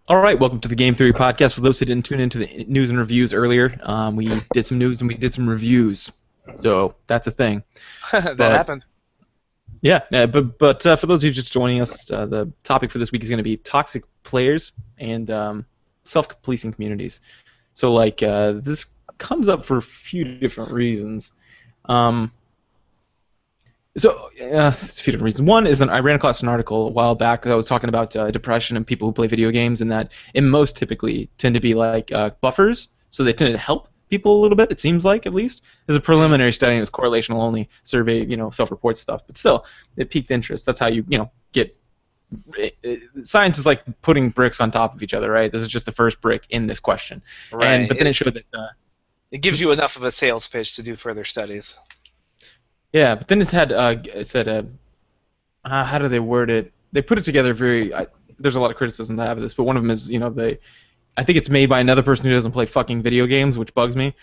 All right, welcome to the Game Theory Podcast. For those who didn't tune into the news and reviews earlier, we did some news and we did some reviews, so that's a thing. That But happened. but for those of you just joining us, the topic for this week is going to be toxic players and self-policing communities. So this comes up for a few different reasons. Um, it's a few different reasons. One is I ran across an article a while back that was talking about depression and people who play video games, and that in most typically tend to be like buffers, so they tend to help people a little bit. It seems like, at least, as a preliminary study, and it's correlational only survey, self-report stuff. But still, it piqued interest. That's how you get. Science is like putting bricks on top of each other, right? This is just the first brick in this question, Right. but then it showed that. It gives you enough of a sales pitch to do further studies. Yeah, but then it said how do they word it? They put it together very. There's a lot of criticism I have of this, but one of them is I think it's made by another person who doesn't play fucking video games, which bugs me.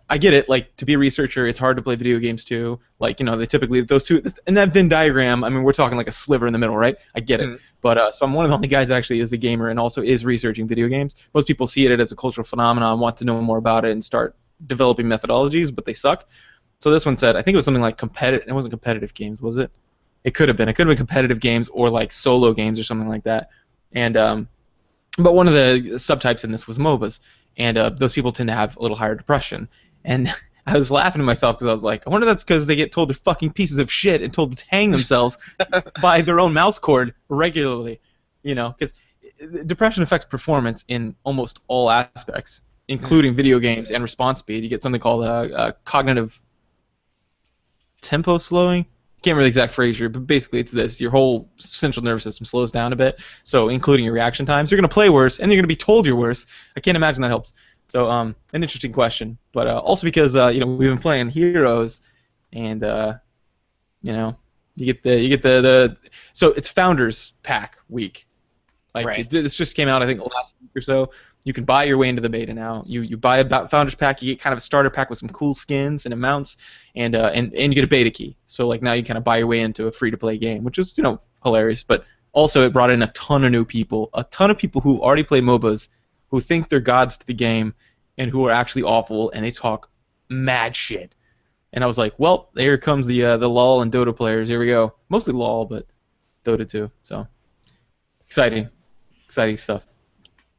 I get it. Like, to be a researcher, it's hard to play video games too. Like, they typically those two in that Venn diagram. I mean, we're talking like a sliver in the middle, right? I get it. But so I'm one of the only guys that actually is a gamer and also is researching video games. Most people see it as a cultural phenomenon, want to know more about it, and start developing methodologies, but they suck. So this one said, I think it was something like competitive. It wasn't competitive games, was it? It could have been. It could have been competitive games or like solo games or something like that. And but one of the subtypes in this was MOBAs, and those people tend to have a little higher depression. And I was laughing to myself because I was like, I wonder if that's because they get told they're fucking pieces of shit and told to hang themselves by their own mouse cord regularly. Because depression affects performance in almost all aspects, including video games and response speed. You get something called cognitive tempo slowing. Can't remember the exact phrase here, but basically it's this: your whole central nervous system slows down a bit, so including your reaction times. You're going to play worse, and you're going to be told you're worse. I can't imagine that helps. So an interesting question, but also because we've been playing Heroes, and you get the so it's Founders Pack week. Like, Right. this just came out, I think, last week or so. You can buy your way into the beta now. You buy a Founders Pack, you get kind of a starter pack with some cool skins and amounts, and you get a beta key. So like now you kind of buy your way into a free-to-play game, which is hilarious. But also it brought in a ton of new people, who already play MOBAs, who think they're gods to the game, and who are actually awful, and they talk mad shit. And I was like, well, here comes the LoL and Dota players. Here we go. Mostly LoL, but Dota too. So exciting stuff.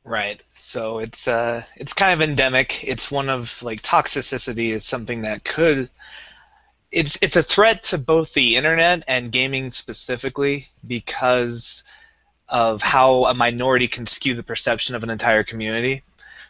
Right. So it's kind of endemic. It's one of like toxicity is something that could it's a threat to both the internet and gaming specifically because of how a minority can skew the perception of an entire community.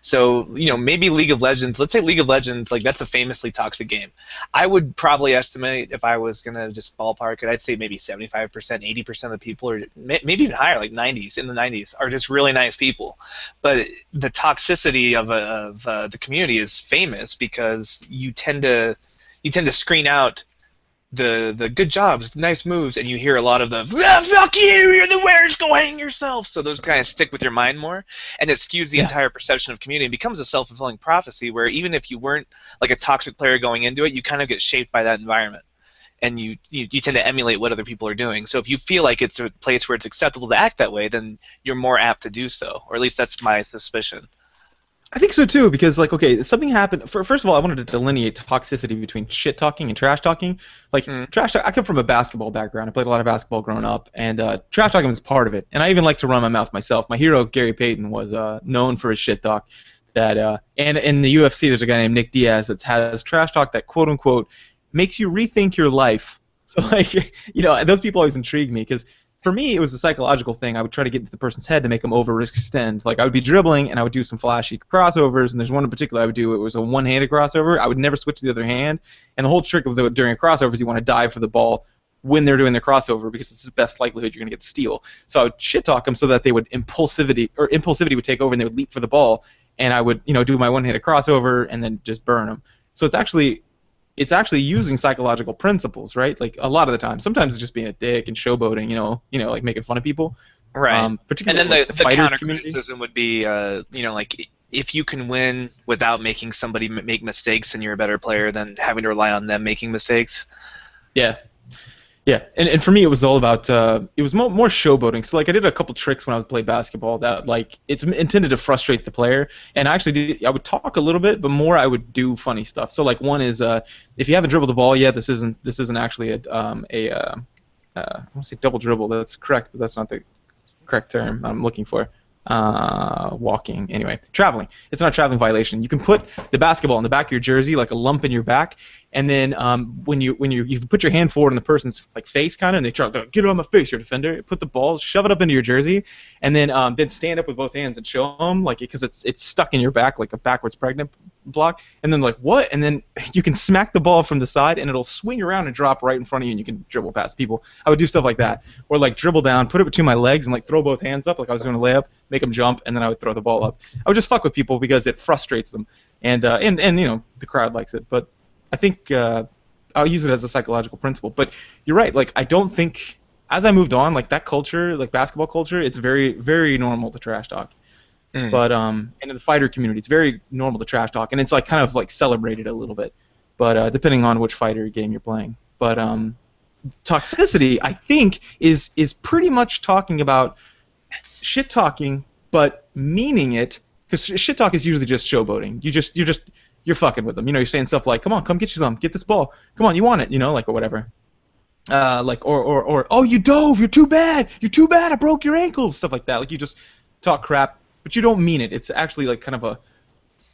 So, maybe League of Legends, let's say League of Legends, like that's a famously toxic game. I would probably estimate, if I was going to just ballpark it, I'd say maybe 75%, 80% of the people, or maybe even higher, like 90s, in the 90s, are just really nice people. But the toxicity of the community is famous because you tend to screen out the good jobs, nice moves, and you hear a lot of the fuck you, you're the worst, go hang yourself. So those kind of stick with your mind more, and it skews the entire perception of community and becomes a self-fulfilling prophecy where even if you weren't like a toxic player going into it, you kind of get shaped by that environment, and you tend to emulate what other people are doing. So if you feel like it's a place where it's acceptable to act that way, then you're more apt to do so, or at least that's my suspicion. I think so too, because okay, something happened. First of all, I wanted to delineate toxicity between shit talking and trash talking. Like trash talk, I come from a basketball background. I played a lot of basketball growing up, and trash talking was part of it. And I even like to run my mouth myself. My hero Gary Payton was known for his shit talk. And in the UFC, there's a guy named Nick Diaz that has trash talk that quote unquote makes you rethink your life. So those people always intrigue me because for me, it was a psychological thing. I would try to get into the person's head to make them overextend. Like, I would be dribbling, and I would do some flashy crossovers, and there's one in particular I would do. It was a one-handed crossover. I would never switch to the other hand. And the whole trick of during a crossover is you want to dive for the ball when they're doing their crossover because it's the best likelihood you're going to get the steal. So I would shit-talk them so that they would impulsivity would take over, and they would leap for the ball, and I would do my one-handed crossover and then just burn them. So it's actually using psychological principles, right? Like a lot of the time. Sometimes it's just being a dick and showboating, like making fun of people. Right. And Particularly then like the counter community. criticism would be, like if you can win without making somebody make mistakes, then you're a better player than having to rely on them making mistakes. Yeah. Yeah, and for me it was all about it was more showboating. So like I did a couple tricks when I was playing basketball that like it's intended to frustrate the player. And I actually I would talk a little bit, but more I would do funny stuff. So like one is if you haven't dribbled the ball yet, this isn't actually I want to say double dribble. That's correct, but that's not the correct term I'm looking for. Walking. Anyway, traveling. It's not a traveling violation. You can put the basketball in the back of your jersey, like a lump in your back, and then when you put your hand forward in the person's like face, kind of, and they try to get it on my face, your defender. Put the ball, shove it up into your jersey, and then stand up with both hands and show them, like because it's stuck in your back like a backwards pregnant block, and then like what? And then you can smack the ball from the side, and it'll swing around and drop right in front of you, and you can dribble past people. I would do stuff like that, or like dribble down, put it between my legs, and like throw both hands up like I was doing a layup, make them jump, and then I would throw the ball up. I would just fuck with people because it frustrates them, and you know the crowd likes it. But I think I'll use it as a psychological principle. But you're right. Like I don't think as I moved on, like that culture, like basketball culture, it's very very normal to trash talk. But and in the fighter community, it's very normal to trash talk, and it's like kind of like celebrated a little bit. But depending on which fighter game you're playing. But toxicity, I think, is pretty much talking about shit talking, but meaning it, because shit talk is usually just showboating. You're fucking with them. You know, you're saying stuff like, "Come on, come get you some. Get this ball. Come on, you want it." You know, like or whatever. Like or oh, you dove. You're too bad. You're too bad. I broke your ankles. Stuff like that. Like you just talk crap, but you don't mean it. It's actually like kind of a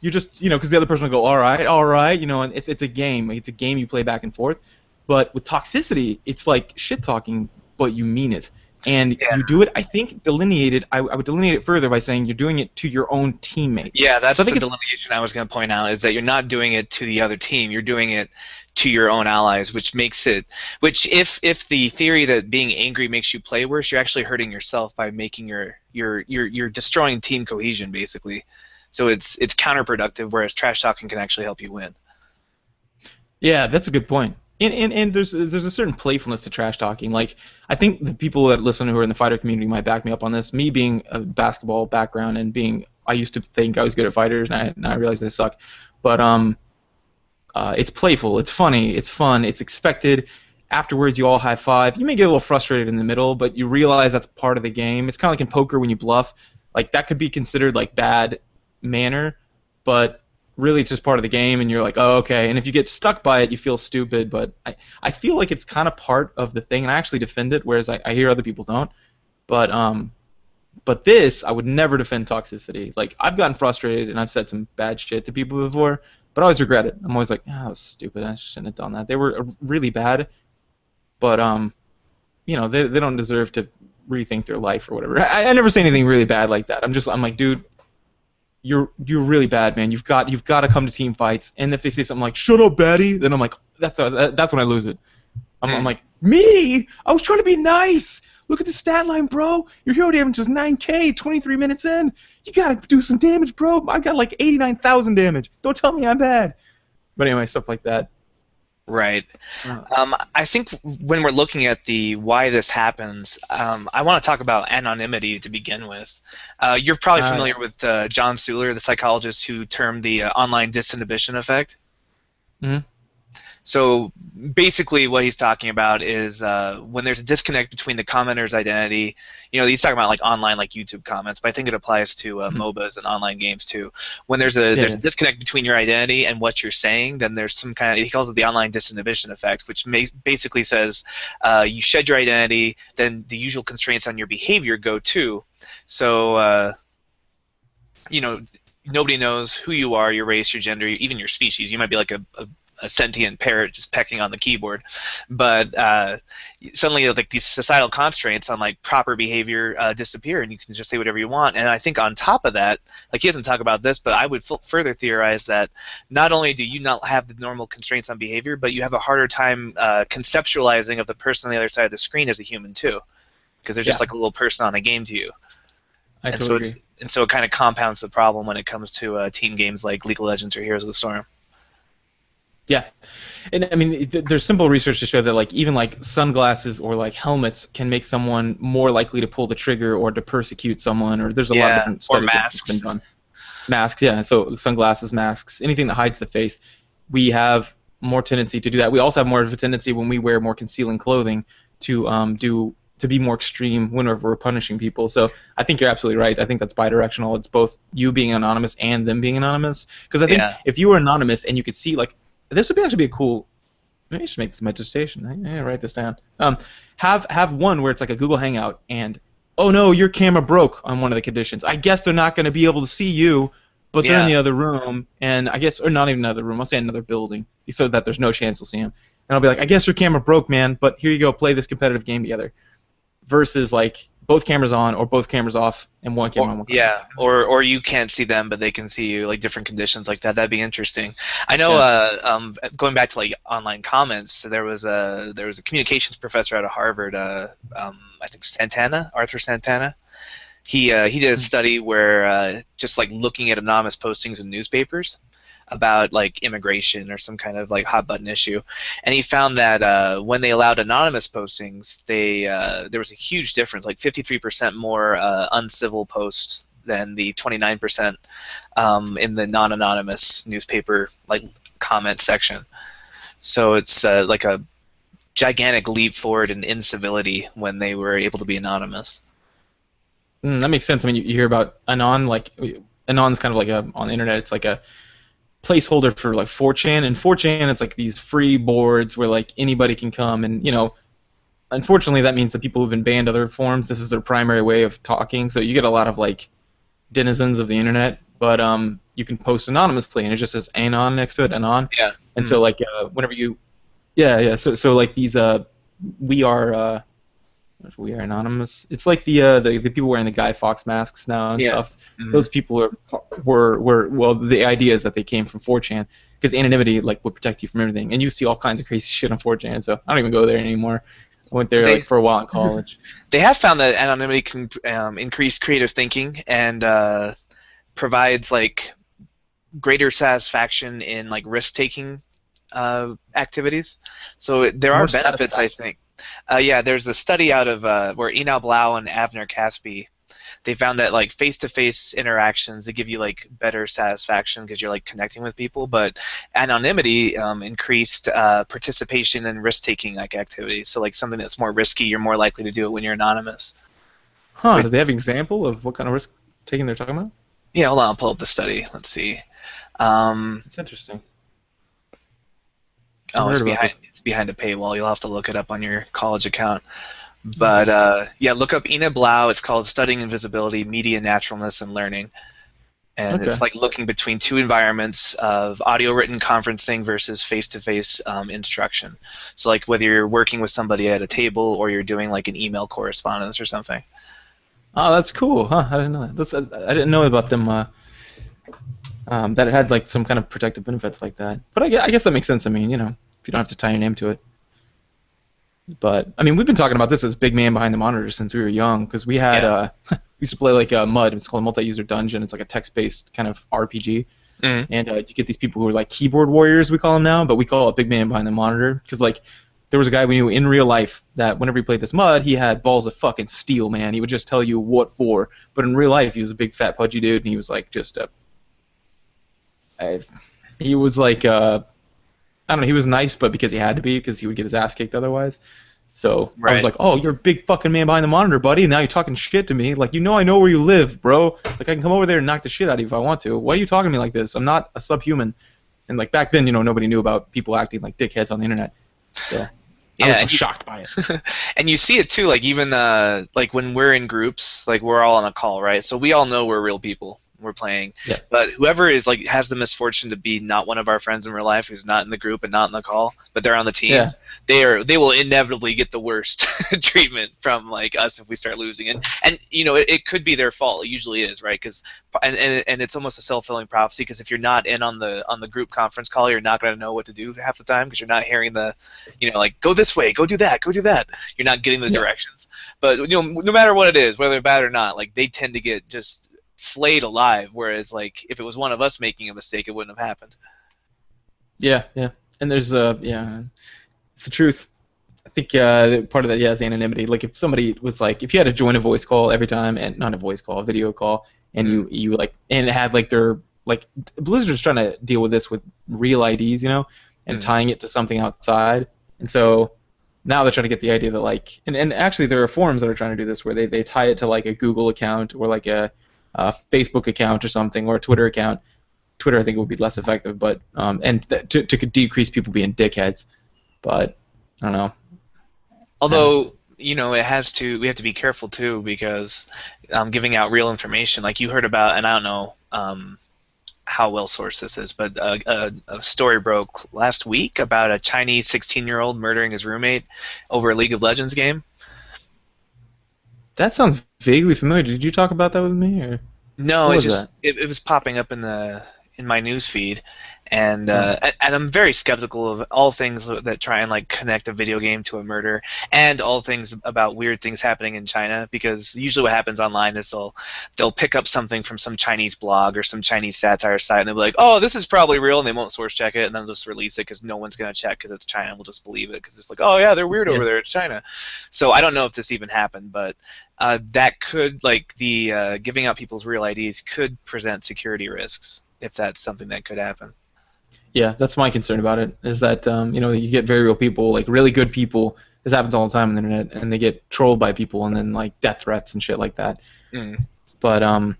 you just because the other person will go, all right, you know, and it's a game. It's a game you play back and forth. But with toxicity, it's like shit talking, but you mean it. And you do it, I think, delineated. I would delineate it further by saying you're doing it to your own teammates. Yeah, that's the delineation I was going to point out, is that you're not doing it to the other team. You're doing it to your own allies, which makes it, if the theory that being angry makes you play worse, you're actually hurting yourself by making you're destroying team cohesion, basically. So it's counterproductive, whereas trash talking can actually help you win. Yeah, that's a good point. And there's a certain playfulness to trash talking. Like I think the people that listen who are in the fighter community might back me up on this. Me being a basketball background and I used to think I was good at fighters, and I realized I suck. But it's playful, it's funny, it's fun, it's expected. Afterwards, you all high five. You may get a little frustrated in the middle, but you realize that's part of the game. It's kind of like in poker when you bluff. Like that could be considered like bad manner, but really it's just part of the game, and you're like, oh, okay. And if you get stuck by it, you feel stupid, but I feel like it's kind of part of the thing, and I actually defend it, whereas I hear other people don't. But this, I would never defend toxicity. Like, I've gotten frustrated, and I've said some bad shit to people before, but I always regret it. I'm always like, oh, that was stupid. I shouldn't have done that. They were really bad, but, they don't deserve to rethink their life or whatever. I never say anything really bad like that. I'm like, dude, you're really bad, man. You've got to come to team fights. And if they say something like "shut up, baddie," then I'm like, that's when I lose it. I'm like, me? I was trying to be nice. Look at the stat line, bro. Your hero damage is 9K, 23 minutes in. You gotta do some damage, bro. I got like 89,000 damage. Don't tell me I'm bad. But anyway, stuff like that. Right. I think when we're looking at the why this happens, I want to talk about anonymity to begin with. You're probably familiar with John Suler, the psychologist who termed the online disinhibition effect. Mm-hmm. So basically what he's talking about is when there's a disconnect between the commenter's identity, he's talking about like online, like YouTube comments, but I think it applies to MOBAs and online games too. When there's a disconnect between your identity and what you're saying, then there's some kind of, he calls it the online disinhibition effect, which basically says you shed your identity, then the usual constraints on your behavior go too. So, nobody knows who you are, your race, your gender, even your species. You might be like a sentient parrot just pecking on the keyboard, but suddenly like these societal constraints on like proper behavior disappear, and you can just say whatever you want. And I think on top of that, like he doesn't talk about this, but I would further theorize that not only do you not have the normal constraints on behavior, but you have a harder time conceptualizing of the person on the other side of the screen as a human too, because they're just like a little person on a game to you. So it kind of compounds the problem when it comes to team games like League of Legends or Heroes of the Storm. Yeah, and I mean, there's simple research to show that like even like sunglasses or like helmets can make someone more likely to pull the trigger or to persecute someone. Or there's a lot of different studies masks. That's been done. Masks, yeah. So sunglasses, masks, anything that hides the face. We have more tendency to do that. We also have more of a tendency when we wear more concealing clothing to be more extreme whenever we're punishing people. So I think you're absolutely right. I think that's bidirectional. It's both you being anonymous and them being anonymous. Because I think if you were anonymous and you could see, like, this would actually be a cool. Maybe I should make this my dissertation. I write this down. Have one where it's like a Google Hangout and, oh no, your camera broke on one of the conditions. I guess they're not going to be able to see you, but they're in the other room, and I guess, or not even another room. I'll say another building, so that there's no chance you'll see them. And I'll be like, I guess your camera broke, man, but here you go, play this competitive game together. Versus like both cameras on or both cameras off and one camera on. One camera. Yeah, or you can't see them, but they can see you, like different conditions like that. That'd be interesting. I know. Going back to like online comments, there was a communications professor out of Harvard. I think Arthur Santana. He did a study where just like looking at anonymous postings in newspapers about like immigration or some kind of like hot button issue, and he found that when they allowed anonymous postings, there was a huge difference, like 53% more uncivil posts than the 29% in the non-anonymous newspaper like comment section. So it's like a gigantic leap forward in incivility when they were able to be anonymous. That makes sense. I mean, you hear about Anon, like Anon's kind of like on the internet, it's like a placeholder for like 4chan, and 4chan it's like these free boards where like anybody can come, and unfortunately that means that people who've been banned other forms, this is their primary way of talking, so you get a lot of like denizens of the internet, but you can post anonymously and it just says Anon next to it, Anon. Yeah. And so like whenever you so like these we are anonymous. It's like the people wearing the Guy Fawkes masks now and stuff. Mm-hmm. Those people were well. The idea is that they came from 4chan because anonymity like would protect you from everything, and you see all kinds of crazy shit on 4chan. So I don't even go there anymore. I went there like for a while in college. They have found that anonymity can increase creative thinking and provides like greater satisfaction in like risk-taking activities. So there are benefits, I think. There's a study out of where Enal Blau and Avner Caspi, they found that like face-to-face interactions, they give you like better satisfaction because you're like connecting with people, but anonymity increased participation in risk-taking like activities. So like something that's more risky, you're more likely to do it when you're anonymous. Huh? Do they have an example of what kind of risk-taking they're talking about? Yeah, hold on, I'll pull up the study. Let's see. It's interesting. Oh, it's behind a paywall. You'll have to look it up on your college account. But look up Enal Blau. It's called Studying Invisibility, Media Naturalness, and Learning. And it's like looking between two environments of audio-written conferencing versus face-to-face instruction. So like whether you're working with somebody at a table or you're doing like an email correspondence or something. Oh, that's cool, huh? I didn't know that. I didn't know about them. That it had like some kind of protective benefits like that. But I guess that makes sense. I mean, if you don't have to tie your name to it. But I mean, we've been talking about this as Big Man Behind the Monitor since we were young, because we had we used to play like MUD. It's called Multi-User Dungeon. It's like a text-based kind of RPG. Mm-hmm. And you get these people who are like keyboard warriors, we call them now, but we call it Big Man Behind the Monitor because like there was a guy we knew in real life that whenever he played this MUD, he had balls of fucking steel, man. He would just tell you what for. But in real life, he was a big fat pudgy dude, and he was like just he was like I don't know, he was nice, but because he had to be, because he would get his ass kicked otherwise. So I was like, oh, you're a big fucking man behind the monitor, buddy, and now you're talking shit to me. Like, I know where you live, bro. Like, I can come over there and knock the shit out of you if I want to. Why are you talking to me like this? I'm not a subhuman. And, like, back then, nobody knew about people acting like dickheads on the internet. So I was shocked by it. And you see it, too, like, even, like, when we're in groups, like, we're all on a call, right? So we all know we're real people. We're playing, but whoever is like has the misfortune to be not one of our friends in real life, who's not in the group and not in the call, but they're on the team, they will inevitably get the worst treatment from like us if we start losing. And it could be their fault. It usually is, right? Because and it's almost a self-fulfilling prophecy, because if you're not in on the group conference call, you're not going to know what to do half the time, because you're not hearing the like go this way, go do that, go do that. You're not getting the directions. But no matter what it is, whether they're bad or not, like they tend to get just flayed alive, whereas like if it was one of us making a mistake, it wouldn't have happened. Yeah, and there's it's the truth. I think part of that is anonymity. Like if somebody was like, if you had to join a voice call every time, and not a voice call, a video call, and you like, and it had like their like Blizzard's trying to deal with this with real IDs, and and tying it to something outside. And so now they're trying to get the idea that like, and actually there are forums that are trying to do this where they tie it to like a Google account or like a Facebook account or something or a Twitter account. Twitter I think would be less effective, but to decrease people being dickheads. But I don't know. Although, you know, we have to be careful too, because giving out real information, like you heard about, and I don't know how well sourced this is, but a story broke last week about a Chinese 16-year-old murdering his roommate over a League of Legends game. That sounds vaguely familiar. Did you talk about that with me, or? No, it was popping up in my news feed, and I'm very skeptical of all things that try and like connect a video game to a murder, and all things about weird things happening in China, because usually what happens online is they'll pick up something from some Chinese blog or some Chinese satire site, and they'll be like, oh, this is probably real, and they won't source check it, and then they'll just release it because no one's going to check because it's China, and we'll just believe it because it's like, oh yeah, they're weird over there, it's China. So I don't know if this even happened, but that could, like, the giving out people's real IDs could present security risks if that's something that could happen. Yeah, that's my concern about it, is that you know, you get very real people, like really good people. This happens all the time on the internet, and they get trolled by people, and then like death threats and shit like that. But I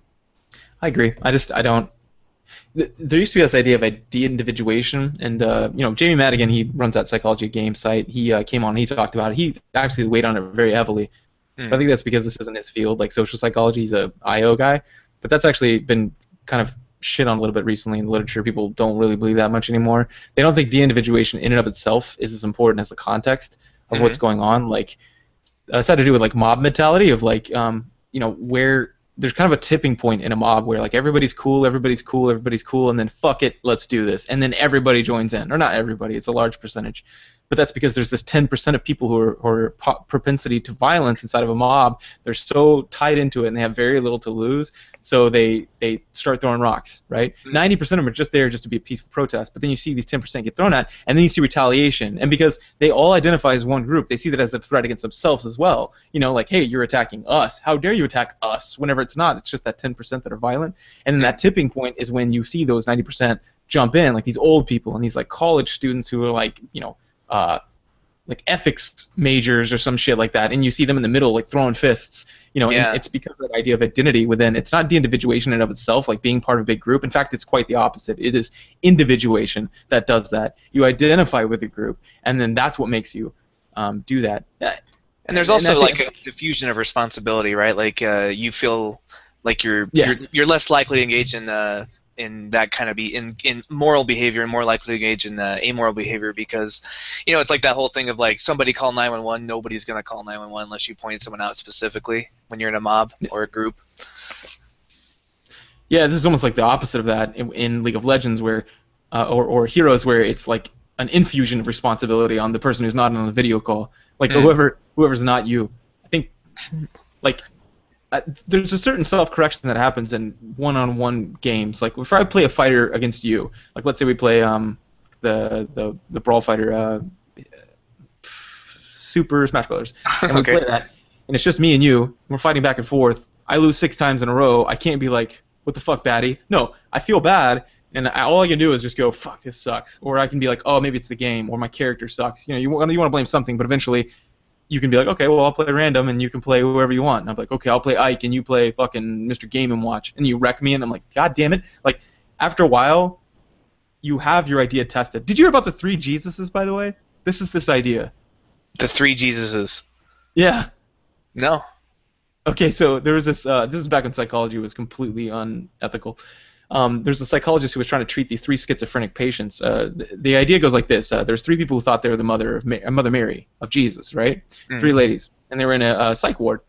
agree. I don't. There used to be this idea of de-individuation, and you know, Jamie Madigan, he runs that Psychology of Games site. He came on, and he talked about it. He actually weighed on it very heavily. But I think that's because this isn't his field, like social psychology. He's a IO guy, but that's actually been kind of shit on a little bit recently in the literature. People don't really believe that much anymore. They don't think de-individuation in and of itself is as important as the context of what's going on. Like, it's had to do with like mob mentality of like, you know, where there's kind of a tipping point in a mob where like everybody's cool, and then fuck it, let's do this, and then everybody joins in, or not everybody, it's a large percentage. But that's because there's this 10% of people who are propensity to violence inside of a mob. They're so tied into it, and they have very little to lose, so they start throwing rocks, right? 90% of them are just there just to be a peaceful protest, but then you see these 10% get thrown at, and then you see retaliation. And because they all identify as one group, they see that as a threat against themselves as well. You know, like, hey, you're attacking us. How dare you attack us? Whenever it's not, it's just that 10% that are violent. And then that tipping point is when you see those 90% jump in, like these old people and these like college students who are like, you know, like ethics majors or some shit like that, and you see them in the middle like throwing fists, you know. And it's because of that idea of identity within. It's not de-individuation in and of itself, like being part of a big group. In fact, it's quite the opposite. It is individuation that does that. You identify with a group, and then that's what makes you do that. And there's also like a diffusion of responsibility, right? Like you feel like you're less likely to engage in that kind of in moral behavior, and more likely to engage in amoral behavior, because, you know, it's like that whole thing of like, somebody call 911, nobody's going to call 911 unless you point someone out specifically when you're in a mob or a group. Yeah, this is almost like the opposite of that in League of Legends, where or Heroes, where it's like an infusion of responsibility on the person who's not on the video call, like whoever's not you. I think like there's a certain self-correction that happens in one-on-one games. Like if I play a fighter against you, like let's say we play the Brawl Fighter Super Smash Brothers, and we play that, and it's just me and you, and we're fighting back and forth. I lose 6 times in a row. I can't be like, what the fuck, baddie? No, I feel bad, and all I can do is just go, fuck, this sucks. Or I can be like, oh, maybe it's the game, or my character sucks. You know, you want to blame something, but eventually you can be like, okay, well, I'll play random, and you can play whoever you want. And I'm like, okay, I'll play Ike, and you play fucking Mr. Game & Watch. And you wreck me, and I'm like, God damn it. Like, after a while, you have your idea tested. Did you hear about the 3 Jesuses, by the way? This idea. The 3 Jesuses? Yeah. No. Okay, so there was this is back when psychology was completely unethical. There's a psychologist who was trying to treat these 3 schizophrenic patients. The idea goes like this. There's 3 people who thought they were the Mother Mary of Jesus, right? 3 ladies. And they were in a psych ward.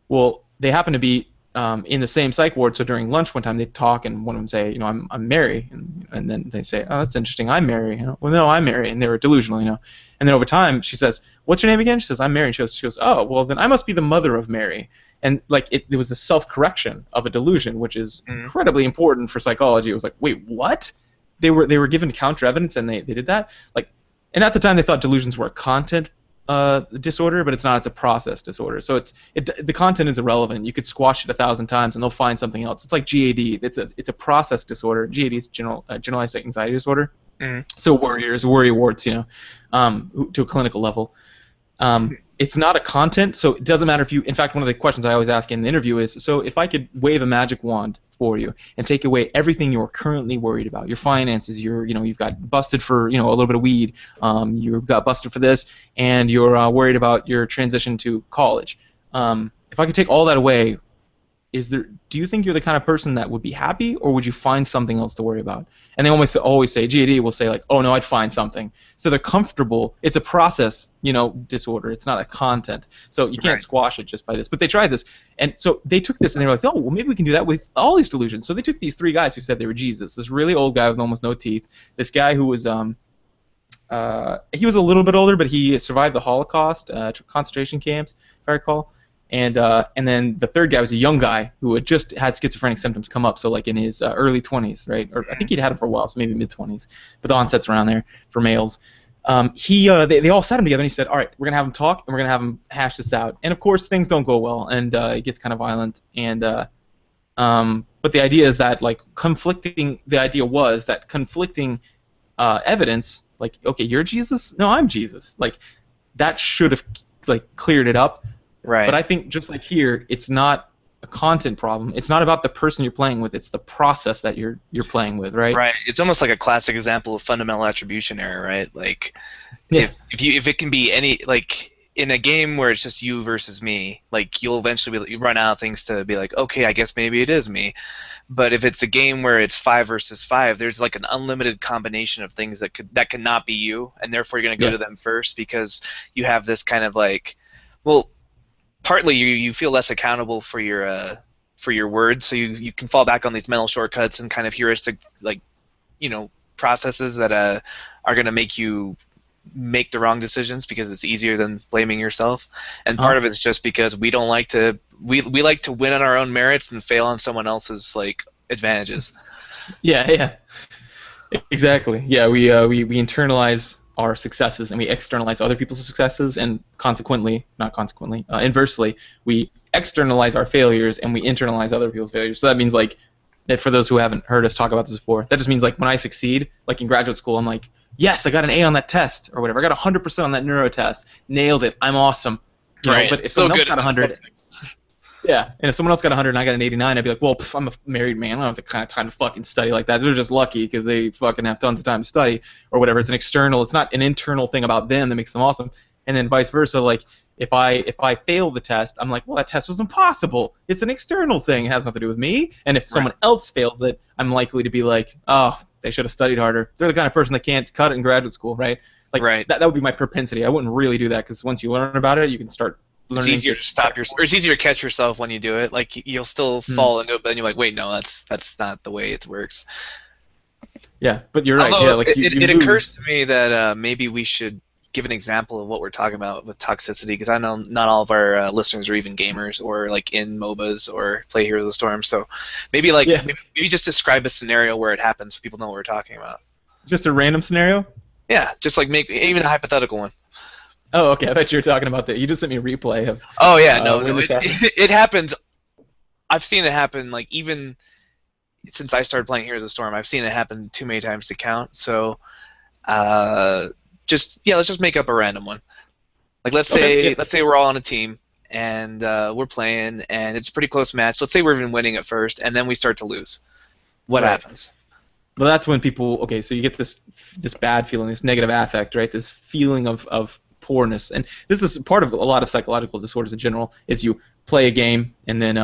Well, they happened to be in the same psych ward, so during lunch one time they'd talk, and one of them say, you know, I'm Mary. And then they say, oh, that's interesting, I'm Mary. You know, well, no, I'm Mary. And they were delusional, you know. And then over time she says, what's your name again? She says, I'm Mary. And she goes, oh, well, then I must be the Mother of Mary. And like it was the self-correction of a delusion, which is incredibly important for psychology. It was like, wait, what? They were given counter evidence, and they did that. Like, and at the time they thought delusions were a content disorder, but it's not. It's a process disorder. So the content is irrelevant. You could squash it 1,000 times, and they'll find something else. It's like GAD. It's a process disorder. GAD is generalized anxiety disorder. Mhm. So warriors, warrior warts, to a clinical level. It's not a content, so it doesn't matter if you. In fact, one of the questions I always ask in the interview is, so if I could wave a magic wand for you and take away everything you're currently worried about, your finances, you've got busted for, a little bit of weed, you got busted for this, and you're worried about your transition to college. If I could take all that away, do you think you're the kind of person that would be happy, or would you find something else to worry about? And they always say, GAD will say, like, oh no, I'd find something. So they're comfortable. It's a process, disorder. It's not a content. So you can't squash it just by this. But they tried this, and so they took this and they were like, oh, well, maybe we can do that with all these delusions. So they took these 3 guys who said they were Jesus. This really old guy with almost no teeth. This guy who was he was a little bit older, but he survived the Holocaust, concentration camps, if I recall. And then the 3rd guy was a young guy who had just had schizophrenic symptoms come up, so like in his early 20s, right? Or I think he'd had it for a while, so maybe mid-20s, but the onset's around there for males. They all sat him together, and he said, all right, we're going to have him talk, and we're going to have him hash this out. And, of course, things don't go well, and it gets kind of violent. And but the idea is that, like, the idea was that conflicting evidence, like, okay, you're Jesus? No, I'm Jesus. Like, that should have, like, cleared it up. Right. But I think just like here, it's not a content problem. It's not about the person you're playing with. It's the process that you're playing with, right? Right. It's almost like a classic example of fundamental attribution error, right? Like, Yeah. if it can be any, like, in a game where it's just you versus me, like, you'll eventually run out of things to be like, okay, I guess maybe it is me. But if it's a game where it's 5 versus 5, there's like an unlimited combination of things that cannot be you, and therefore you're going to go to them first because you have this kind of like, well, partly you feel less accountable for your words, so you can fall back on these mental shortcuts and kind of heuristic, like, processes that are going to make you make the wrong decisions because it's easier than blaming yourself. And part of it's just because we don't like to we like to win on our own merits and fail on someone else's, like, advantages. Yeah. Exactly. Yeah, we internalize our successes and we externalize other people's successes, and inversely, we externalize our failures and we internalize other people's failures. So that means, like, that for those who haven't heard us talk about this before, that just means, like, when I succeed, like in graduate school, I'm like, yes, I got an A on that test or whatever. I got 100% on that neuro test. Nailed it. I'm awesome. Right. But if someone else got 100, yeah, and if someone else got 100 and I got an 89, I'd be like, well, I'm a married man. I don't have the kind of time to fucking study like that. They're just lucky because they fucking have tons of time to study or whatever. It's not an internal thing about them that makes them awesome. And then vice versa, like, if I fail the test, I'm like, well, that test was impossible. It's an external thing. It has nothing to do with me. And if someone else fails it, I'm likely to be like, oh, they should have studied harder. They're the kind of person that can't cut it in graduate school, right? Like, that would be my propensity. I wouldn't really do that because once you learn about it, you can start learning. It's easier to stop yourself, or it's easier to catch yourself when you do it. Like, you'll still fall into it, but then you're like, wait, no, that's not the way it works. Yeah, but you're right. Although yeah, like it occurs to me that maybe we should give an example of what we're talking about with toxicity, because I know not all of our listeners are even gamers or, like, in MOBAs or play Heroes of the Storm. So maybe maybe just describe a scenario where it happens so people know what we're talking about. Just a random scenario? Yeah, just like even a hypothetical one. Oh, okay. I thought you were talking about that. You just sent me a replay of. Oh yeah, no, it happens. I've seen it happen, like, even since I started playing Heroes of the Storm. I've seen it happen too many times to count. So, let's just make up a random one. Like, let's say we're all on a team and we're playing and it's a pretty close match. Let's say we're even winning at first, and then we start to lose. What happens? Well, that's when people. Okay, so you get this bad feeling, this negative affect, right? This feeling of poorness, and this is part of a lot of psychological disorders in general. Is you play a game and then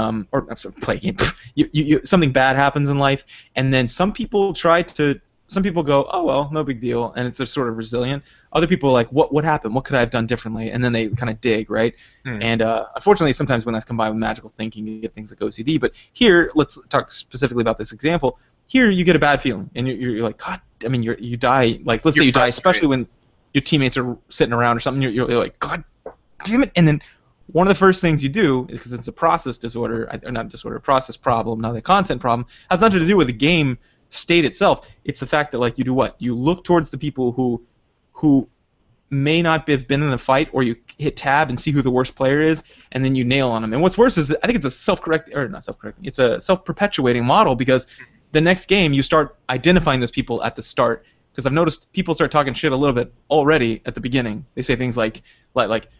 play a game. you something bad happens in life, and then some people go, oh well, no big deal, and they're sort of resilient. Other people are like, what happened? What could I have done differently? And then they kind of dig, right? And unfortunately, sometimes when that's combined with magical thinking, you get things like OCD. But here, let's talk specifically about this example. Here, you get a bad feeling, and you're like, God, I mean, you die. Like, let's say you die, especially when your teammates are sitting around or something. You're like, God damn it! And then one of the first things you do, because it's a process disorder, or not disorder, process problem, not a content problem, has nothing to do with the game state itself. It's the fact that, like, you do what? You look towards the people who may not have been in the fight, or you hit tab and see who the worst player is, and then you nail on them. And what's worse is, I think it's it's a self-perpetuating model, because the next game you start identifying those people at the start, because I've noticed people start talking shit a little bit already at the beginning. They say things like,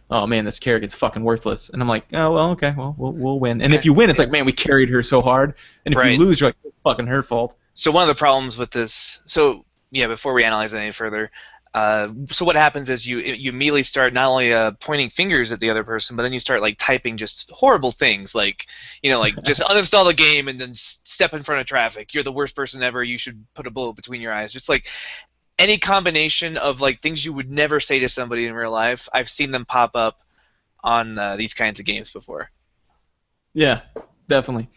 oh man, this Kerrigan's fucking worthless, and I'm like, oh well, okay, well we'll win. And if you win, it's like, man, we carried her so hard, and if you lose, you're like, it's fucking her fault. So one of the problems with this, so yeah, before we analyze it any further, so what happens is you immediately start not only pointing fingers at the other person, but then you start like typing just horrible things, like like just uninstall the game and then step in front of traffic. You're the worst person ever. You should put a bullet between your eyes. Just like any combination of like things you would never say to somebody in real life. I've seen them pop up on these kinds of games before. Yeah, definitely.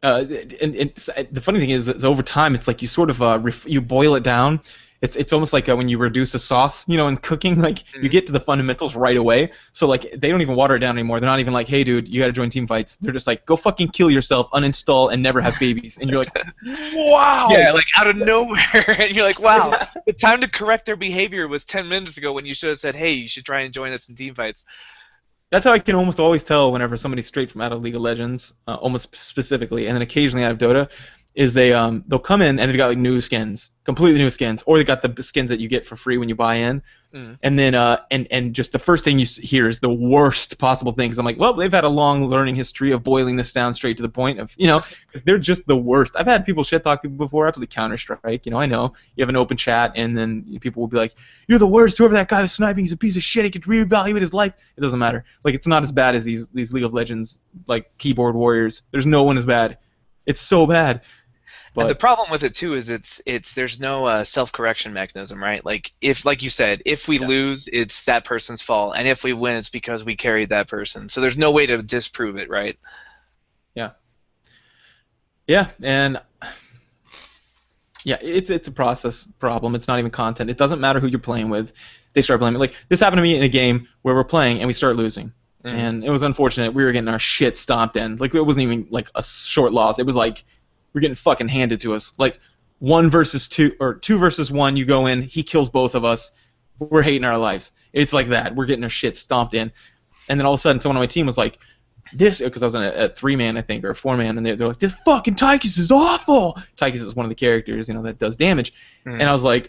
And the funny thing is over time, it's like you sort of you boil it down. It's almost like when you reduce a sauce, in cooking, like you get to the fundamentals right away. So like they don't even water it down anymore. They're not even like, hey dude, you got to join team fights. They're just like, go fucking kill yourself, uninstall, and never have babies. And you're like, wow. Yeah, like out of nowhere, and you're like, wow. Yeah. The time to correct their behavior was 10 minutes ago when you should have said, hey, you should try and join us in team fights. That's how I can almost always tell whenever somebody's straight from out of League of Legends, almost specifically, and then occasionally out of Dota, is they'll come in and they've got like new skins, completely new skins, or they got the skins that you get for free when you buy in, and then and just the first thing you hear is the worst possible thing. Because I'm like, well, they've had a long learning history of boiling this down straight to the point of because they're just the worst. I've had people shit talk people before, absolutely Counter-Strike. I know you have an open chat and then people will be like, you're the worst. Whoever that guy that's sniping, he's a piece of shit. He could reevaluate his life. It doesn't matter. Like it's not as bad as these League of Legends like keyboard warriors. There's no one as bad. It's so bad. But and the problem with it too is there's no self-correction mechanism, right? Like like you said, if we lose, it's that person's fault, and if we win, it's because we carried that person. So there's no way to disprove it, right? Yeah. Yeah, and yeah, it's a process problem. It's not even content. It doesn't matter who you're playing with. They start blaming. Like this happened to me in a game where we're playing and we start losing. And it was unfortunate. We were getting our shit stomped in. Like it wasn't even like a short loss. It was like we're getting fucking handed to us. Like 1 versus 2 or 2 versus 1. You go in, he kills both of us. We're hating our lives. It's like that. We're getting our shit stomped in, and then all of a sudden, someone on my team was like, "This," because I was in a 3-man, I think, or a 4-man, and they're like, "This fucking Tychus is awful." Tychus is one of the characters, that does damage, and I was like,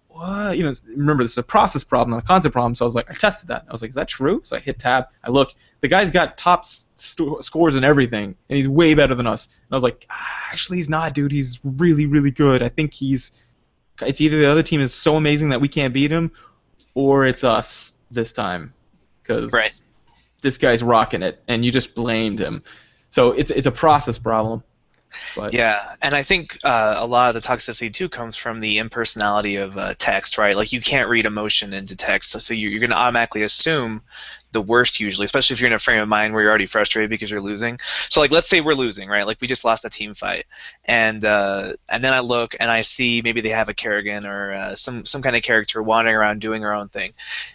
what? Remember, this is a process problem, not a content problem. So I was like, I tested that. I was like, is that true? So I hit tab. I look. The guy's got top scores and everything, and he's way better than us. And I was like, actually, he's not, dude. He's really, really good. I think it's either the other team is so amazing that we can't beat him, or it's us this time, because this guy's rocking it, and you just blamed him. So it's a process problem. But. Yeah, and I think a lot of the toxicity too comes from the impersonality of text, right? Like you can't read emotion into text, so you're going to automatically assume the worst usually, especially if you're in a frame of mind where you're already frustrated because you're losing. So like let's say we're losing, right? Like we just lost a team fight, and then I look and I see maybe they have a Kerrigan or some kind of character wandering around doing her own thing,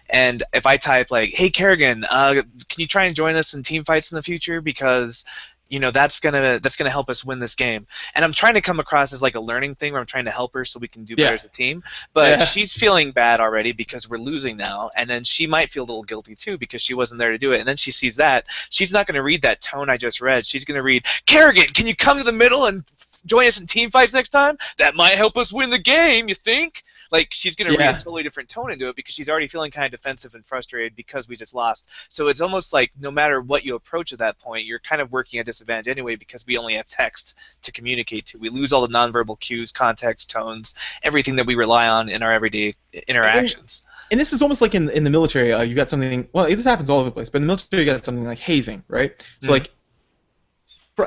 and if I type like, "Hey Kerrigan, can you try and join us in team fights in the future because." That's gonna help us win this game. And I'm trying to come across as like a learning thing where I'm trying to help her so we can do better as a team. But she's feeling bad already because we're losing now, and then she might feel a little guilty too because she wasn't there to do it. And then she sees that. She's not gonna read that tone I just read. She's gonna read, Kerrigan, can you come to the middle and join us in team fights next time? That might help us win the game, you think? Like, she's going to read a totally different tone into it because she's already feeling kind of defensive and frustrated because we just lost. So it's almost like no matter what you approach at that point, you're kind of working at disadvantage anyway because we only have text to communicate to. We lose all the nonverbal cues, context, tones, everything that we rely on in our everyday interactions. And this is almost like in the military, you got something, well, this happens all over the place, but in the military you got something like hazing, right? So like,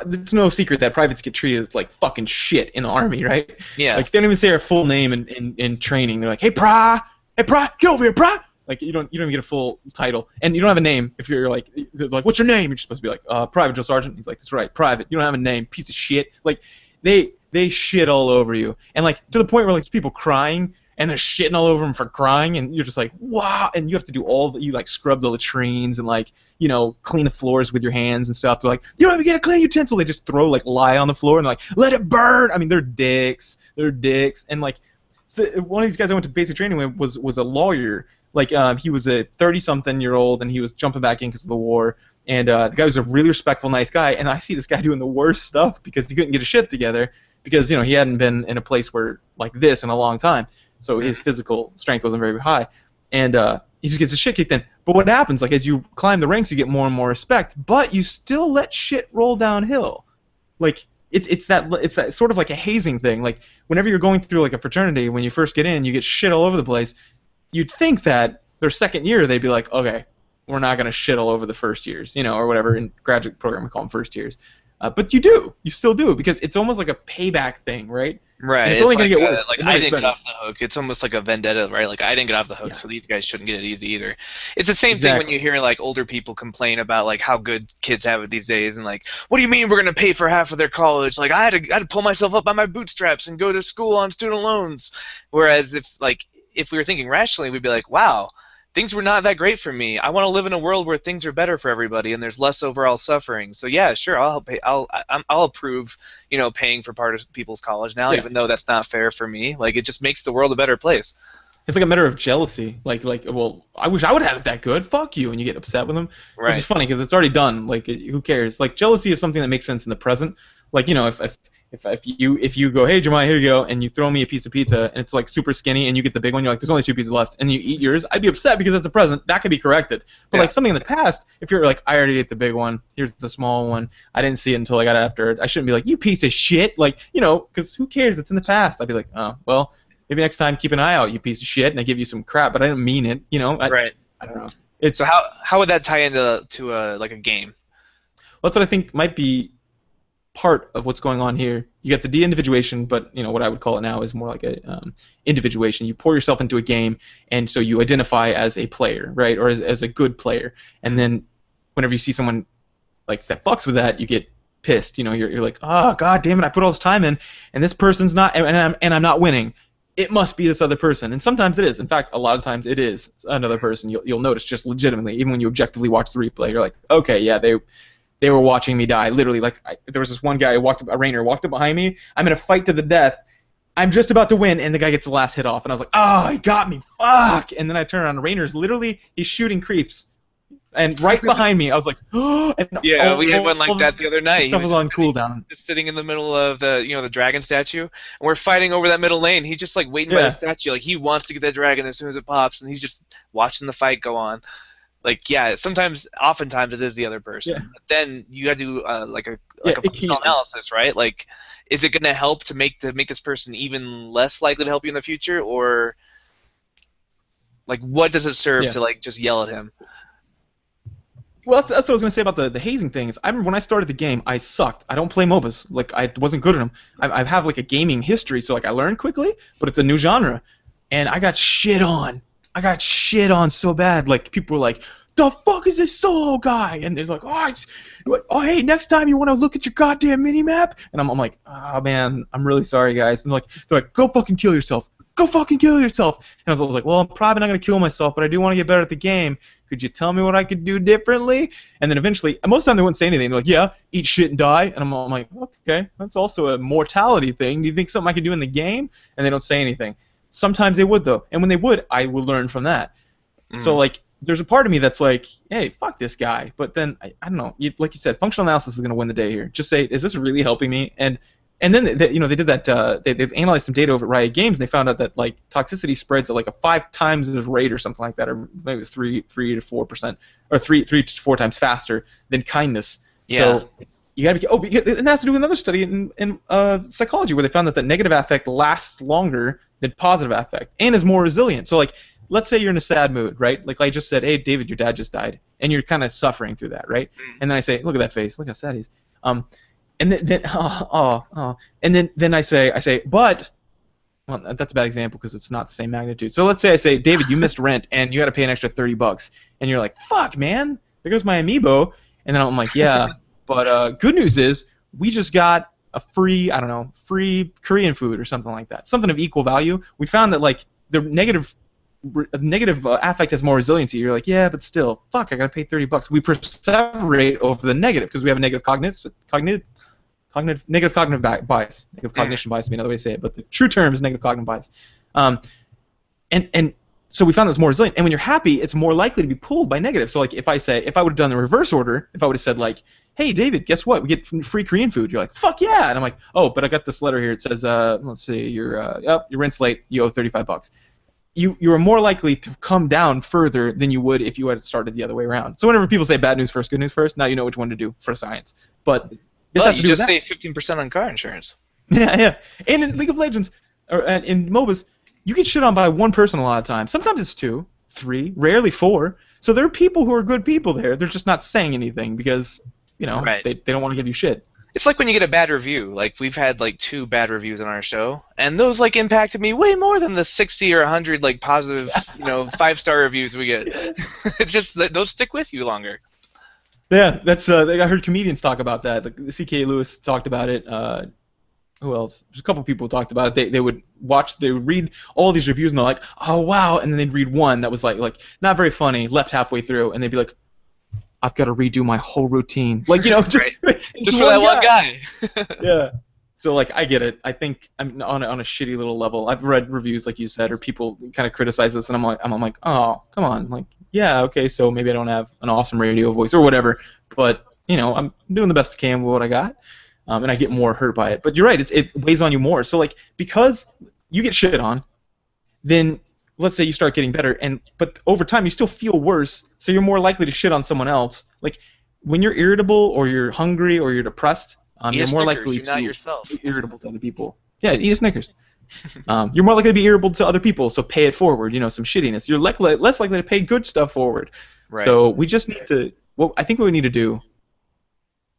it's no secret that privates get treated like fucking shit in the army, right? Yeah. Like they don't even say our full name in training. They're like, hey get over here, pra. Like you don't even get a full title, and you don't have a name. If you're like, they're like, what's your name? You're supposed to be like, Private Drill Sergeant. He's like, that's right, private. You don't have a name, piece of shit. Like they shit all over you, and like to the point where like people crying. And they're shitting all over them for crying, and you're just like, wow! And you have to do you like scrub the latrines and like, clean the floors with your hands and stuff. They're like, you don't even get a cleaning utensil. They just throw like lye on the floor and they're like, let it burn. I mean, they're dicks. And like, one of these guys I went to basic training with was a lawyer. Like, he was a 30-something-year-old, and he was jumping back in because of the war. And the guy was a really respectful, nice guy. And I see this guy doing the worst stuff because he couldn't get his shit together because he hadn't been in a place where like this in a long time. so his physical strength wasn't very high, and he just gets his shit kicked in. But what happens, like as you climb the ranks, you get more and more respect, but you still let shit roll downhill. Like it's that sort of like a hazing thing. Like whenever you're going through like a fraternity, when you first get in, you get shit all over the place. You'd think that their second year they'd be like, okay, we're not gonna shit all over the first years, or whatever. In graduate program we call them first years. But you still do, because it's almost like a payback thing, right? Right. And it's only gonna get worse. Like I didn't get off the hook. It's almost like a vendetta, right? Like I didn't get off the hook, so these guys shouldn't get it easy either. It's the same thing when you hear like older people complain about like how good kids have it these days, and like, what do you mean we're gonna pay for half of their college? Like I had to pull myself up by my bootstraps and go to school on student loans. Whereas if we were thinking rationally, we'd be like, wow, things were not that great for me. I want to live in a world where things are better for everybody and there's less overall suffering. So yeah, sure, I'll approve, paying for part of people's college now, even though that's not fair for me. Like it just makes the world a better place. It's like a matter of jealousy. Like, well, I wish I would have had it that good. Fuck you, and you get upset with them, which is funny because it's already done. Like, who cares? Like, jealousy is something that makes sense in the present. Like, if you go, hey Jeremiah, here you go, and you throw me a piece of pizza and it's like super skinny and you get the big one, you're like, there's only 2 pieces left, and you eat yours, I'd be upset because it's a present. That could be corrected. But like something in the past, if you're like, I already ate the big one, here's the small one, I didn't see it until I got after it, I shouldn't be like, you piece of shit, like, because who cares? It's in the past. I'd be like, oh, well, maybe next time keep an eye out, you piece of shit, and I give you some crap, but I didn't mean it, Right. I don't know. So how would that tie into like a game? Well, that's what I think might be part of what's going on here. You got the de-individuation, but what I would call it now is more like a individuation. You pour yourself into a game, and so you identify as a player, right, or as a good player. And then whenever you see someone like that fucks with that, you get pissed. You're like, oh god damn it, I put all this time in, and this person's not, and I'm not winning. It must be this other person, and sometimes it is. In fact, a lot of times it is another person. You'll notice just legitimately, even when you objectively watch the replay, you're like, okay, yeah, they were watching me die. Literally, like there was this one guy a Rainer walked up behind me. I'm in a fight to the death. I'm just about to win, and the guy gets the last hit off, and I was like, oh, he got me, fuck! And then I turn around, Rainer's literally, he's shooting creeps, and right behind me, I was like, oh! And we had one like that the other night. Stuff was on cooldown. Just sitting in the middle of the dragon statue, and we're fighting over that middle lane. He's just like waiting by the statue, like he wants to get that dragon as soon as it pops, and he's just watching the fight go on. Like, yeah, oftentimes it is the other person. Yeah. But then you got to do like a functional analysis, right? Like, is it going to help to make this person even less likely to help you in the future, or like what does it serve to like just yell at him? Well, that's what I was going to say about the hazing things. I remember when I started the game, I sucked. I don't play MOBAs. Like, I wasn't good at them. I have like a gaming history, so like I learned quickly, but it's a new genre, and I got shit on. I got shit on so bad. Like, people were like, the fuck is this solo guy? And they're like, oh, hey, next time you want to look at your goddamn mini-map? And I'm like, oh, man, I'm really sorry, guys. And they're like, go fucking kill yourself. Go fucking kill yourself. And I was like, well, I'm probably not going to kill myself, but I do want to get better at the game. Could you tell me what I could do differently? And then eventually, most of the time they wouldn't say anything. They're like, yeah, eat shit and die. And I'm like, okay, that's also a mortality thing. Do you think something I could do in the game? And they don't say anything. Sometimes they would, though. And when they would, I would learn from that. So, like, there's a part of me that's like, hey, fuck this guy. But then, I don't know. Like you said, functional analysis is going to win the day here. Just say, is this really helping me? And then, they did that. They've analyzed some data over at Riot Games, and they found out that, like, toxicity spreads at, like, a 5 times the rate or something like that, or maybe it was 3 to 4%, or 3 to 4 times faster than kindness. Yeah. So, you gotta be. And that has to do with another study in psychology where they found that the negative affect lasts longer than positive affect and is more resilient. So, like, let's say you're in a sad mood, right? Like I just said, hey, David, your dad just died, and you're kind of suffering through that, right? And then I say, look at that face, look how sad he is. And then I say, but, well, that's a bad example because it's not the same magnitude. So let's say I say, David, you missed rent, and you got to pay an extra $30, and you're like, fuck, man, there goes my amiibo. And then I'm like, yeah. But good news is we just got a free Korean food or something like that, something of equal value. We found that like the negative affect has more resiliency. You're like, yeah, but still, fuck, I gotta pay $30. We perseverate over the negative because we have a negative cognitive bias. Negative cognition bias would be another way to say it, but the true term is negative cognitive bias. And so we found that's more resilient. And when you're happy, it's more likely to be pulled by negative. So like if I would have done the reverse order, if I would have said like, "Hey, David, guess what? We get free Korean food." You're like, "Fuck yeah!" And I'm like, "Oh, but I got this letter here. It says, let's see, your rent's late. You owe $35." You are more likely to come down further than you would if you had started the other way around. So whenever people say bad news first, good news first, now you know which one to do for science. But this has But to you do with just that. save 15% on car insurance. Yeah, yeah. And in League of Legends, or in MOBAs, you get shit on by one person a lot of times. Sometimes it's two, three, rarely four. So there are people who are good people there. They're just not saying anything because, Right. they don't want to give you shit. It's like when you get a bad review. Like we've had like 2 bad reviews on our show, and those like impacted me way more than the 60 or 100 like positive, 5-star reviews we get. It's just that those stick with you longer. Yeah, that's I heard comedians talk about that. The C.K. Lewis talked about it. Who else? There's a couple people who talked about it. They would read all these reviews and they're like, oh wow, and then they'd read one that was like not very funny, left halfway through, and they'd be like, I've got to redo my whole routine, like just, Right. Just for that one guy. Yeah. So like I get it. I think I'm on a shitty little level. I've read reviews like you said, or people kind of criticize this, and I'm like, oh come on, like yeah, okay, so maybe I don't have an awesome radio voice or whatever, but I'm doing the best I can with what I got. And I get more hurt by it. But you're right, it weighs on you more. So like because you get shit on, then let's say you start getting better, but over time you still feel worse, so you're more likely to shit on someone else. Like when you're irritable or you're hungry or you're depressed, you're more likely you're not to yourself. be irritable to other people. Yeah, eat a Snickers. You're more likely to be irritable to other people, so pay it forward. Some shittiness. You're less likely to pay good stuff forward. Right. So we just need to. Well, I think what we need to do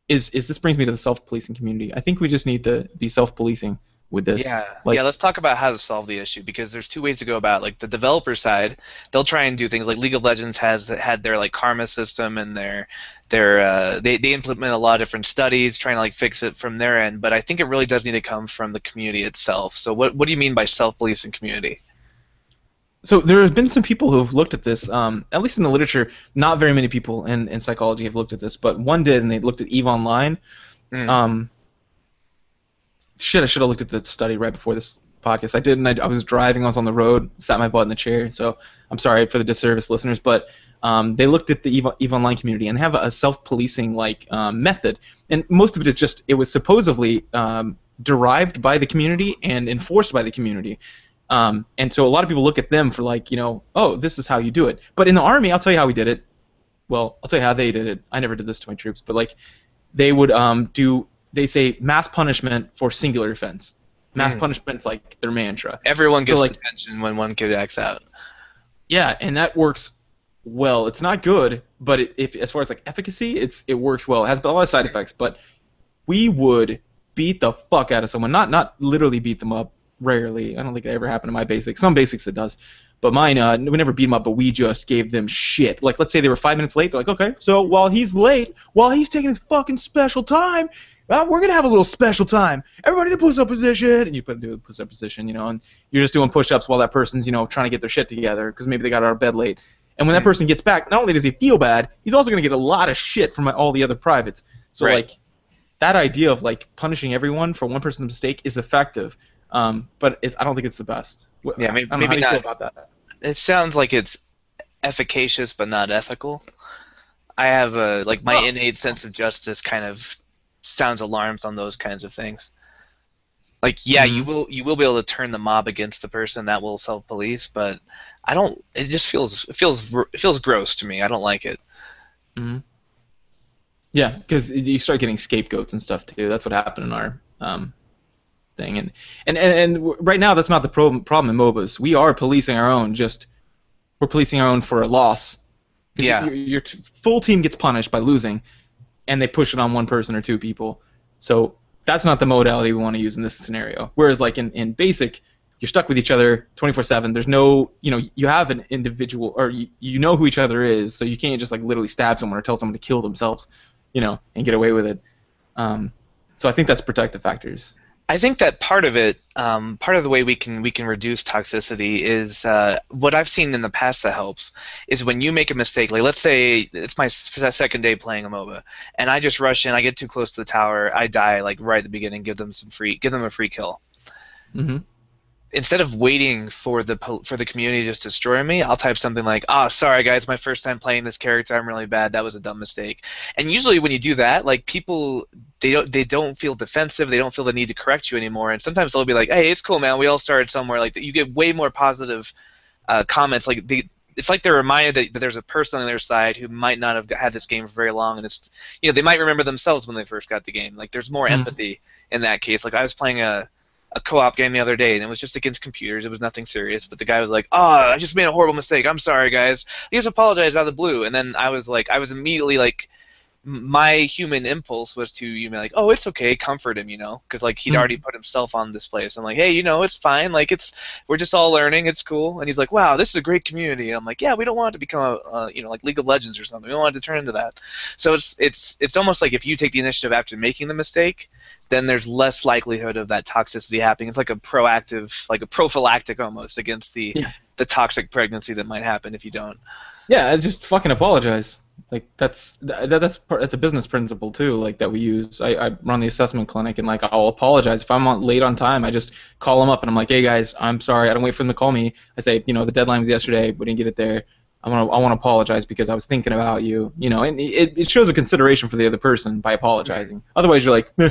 is this brings me to the self-policing community. I think we just need to be self-policing with this. Yeah, Like, yeah. Let's talk about how to solve the issue because there's 2 ways to go about it. Like the developer side, they'll try and do things like League of Legends has had their like karma system and they implement a lot of different studies trying to like fix it from their end. But I think it really does need to come from the community itself. So what do you mean by self-policing community? So there have been some people who have looked at this, at least in the literature. Not very many people in psychology have looked at this, but one did, and they looked at EVE Online. Shit, I should have looked at the study right before this podcast. I didn't. I was driving. I was on the road. Sat my butt in the chair. So I'm sorry for the disservice, listeners. But they looked at the EVE Online community and they have a self-policing method. And most of it is just it was supposedly derived by the community and enforced by the community. And so a lot of people look at them for oh, this is how you do it. But in the Army, I'll tell you how we did it. Well, I'll tell you how they did it. I never did this to my troops, but they would they say mass punishment for singular offense. Mass punishment's like their mantra. Everyone gets detention when one kid acts out. Yeah, and that works well. It's not good, but if as far as efficacy, it works well. It has a lot of side effects, but we would beat the fuck out of someone. Not literally beat them up. Rarely. I don't think that ever happened in my basics. Some basics it does. But mine, we never beat them up, but we just gave them shit. Like, let's say they were 5 minutes late. They're like, okay, so while he's late, while he's taking his fucking special time, we're going to have a little special time. Everybody in the push-up position. And you put into a push-up position, and you're just doing push-ups while that person's, trying to get their shit together because maybe they got out of bed late. And when that person gets back, not only does he feel bad, he's also going to get a lot of shit from all the other privates. So, that idea of, punishing everyone for one person's mistake is effective. But I don't think it's the best. Yeah, maybe how do you not. feel about that? It sounds like it's efficacious but not ethical. I have my innate sense of justice kind of sounds alarms on those kinds of things. You will be able to turn the mob against the person that will self-police, but I don't. It just feels gross to me. I don't like it. Mm-hmm. Yeah, because you start getting scapegoats and stuff too. That's what happened in our thing, and right now that's not the problem in MOBAs. We are policing our own. We're policing our own for a loss. Yeah, your full team gets punished by losing, and they push it on one person or two people. So that's not the modality we want to use in this scenario. Whereas in basic, you're stuck with each other 24/7. There's no, you have an individual, or you know who each other is, so you can't just literally stab someone or tell someone to kill themselves, and get away with it. So I think that's protective factors. I think that part of it, part of the way we can reduce toxicity is what I've seen in the past that helps is when you make a mistake. Like let's say it's my second day playing a MOBA, and I just rush in, I get too close to the tower, I die right at the beginning, give them a free kill. Mm-hmm. instead of waiting for the community to just destroy me, I'll type something like, "Ah, sorry guys, my first time playing this character. I'm really bad. That was a dumb mistake." And usually when you do that, like people they don't feel defensive. They don't feel the need to correct you anymore. And sometimes they'll be like, "Hey, it's cool, man. We all started somewhere." Like you get way more positive comments. Like it's like they're reminded that there's a person on their side who might not have had this game for very long, and it's they might remember themselves when they first got the game. Like there's more empathy in that case. Like I was playing a co-op game the other day, and it was just against computers. It was nothing serious, but the guy was like, "Oh, I just made a horrible mistake. I'm sorry, guys." He just apologized out of the blue, and then I was immediately like, my human impulse was to like, "Oh, it's okay, comfort him," because like he'd already put himself on this place. I'm like, "Hey, it's fine. Like we're just all learning. It's cool." And he's like, "Wow, this is a great community." And I'm like, "Yeah, we don't want it to become like League of Legends or something. We don't want it to turn into that." So it's almost like if you take the initiative after making the mistake, then there's less likelihood of that toxicity happening. It's like a proactive, like a prophylactic almost against the toxic pregnancy that might happen if you don't. Yeah, just fucking apologize. Like that's a business principle too. Like that we use. I run the assessment clinic, and like I'll apologize if I'm late on time. I just call them up and I'm like, "Hey guys, I'm sorry. I don't wait for them to call me." I say, the deadline was yesterday. We didn't get it there. I want to apologize because I was thinking about you. And it shows a consideration for the other person by apologizing. Otherwise, you're like, meh.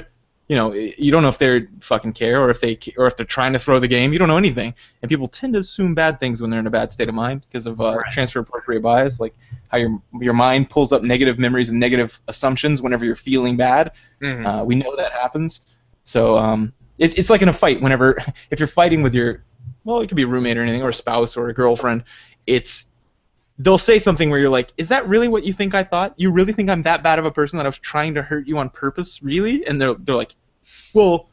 You don't know if they fucking care or if they're trying to throw the game. You don't know anything, and people tend to assume bad things when they're in a bad state of mind because of transfer appropriate bias, like how your mind pulls up negative memories and negative assumptions whenever you're feeling bad. We know that happens. So it's like in a fight. Whenever if you're fighting with it could be a roommate or anything, or a spouse or a girlfriend, they'll say something where you're like, "Is that really what you think I thought? You really think I'm that bad of a person that I was trying to hurt you on purpose, really?" And they're like, "Well,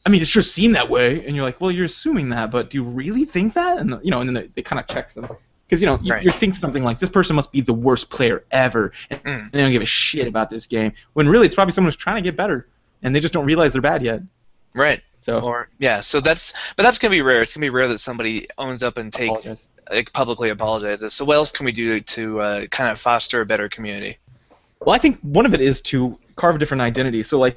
I mean, it sure seemed that way." And you're like, "Well, you're assuming that, but do you really think that?" And and then they kind of checks them because you think something like, "This person must be the worst player ever, and they don't give a shit about this game." When really it's probably someone who's trying to get better, and they just don't realize they're bad yet. Right. So so that's gonna be rare. It's gonna be rare that somebody owns up and takes. Like publicly apologizes. So what else can we do to kind of foster a better community? Well, I think one of it is to carve a different identity. So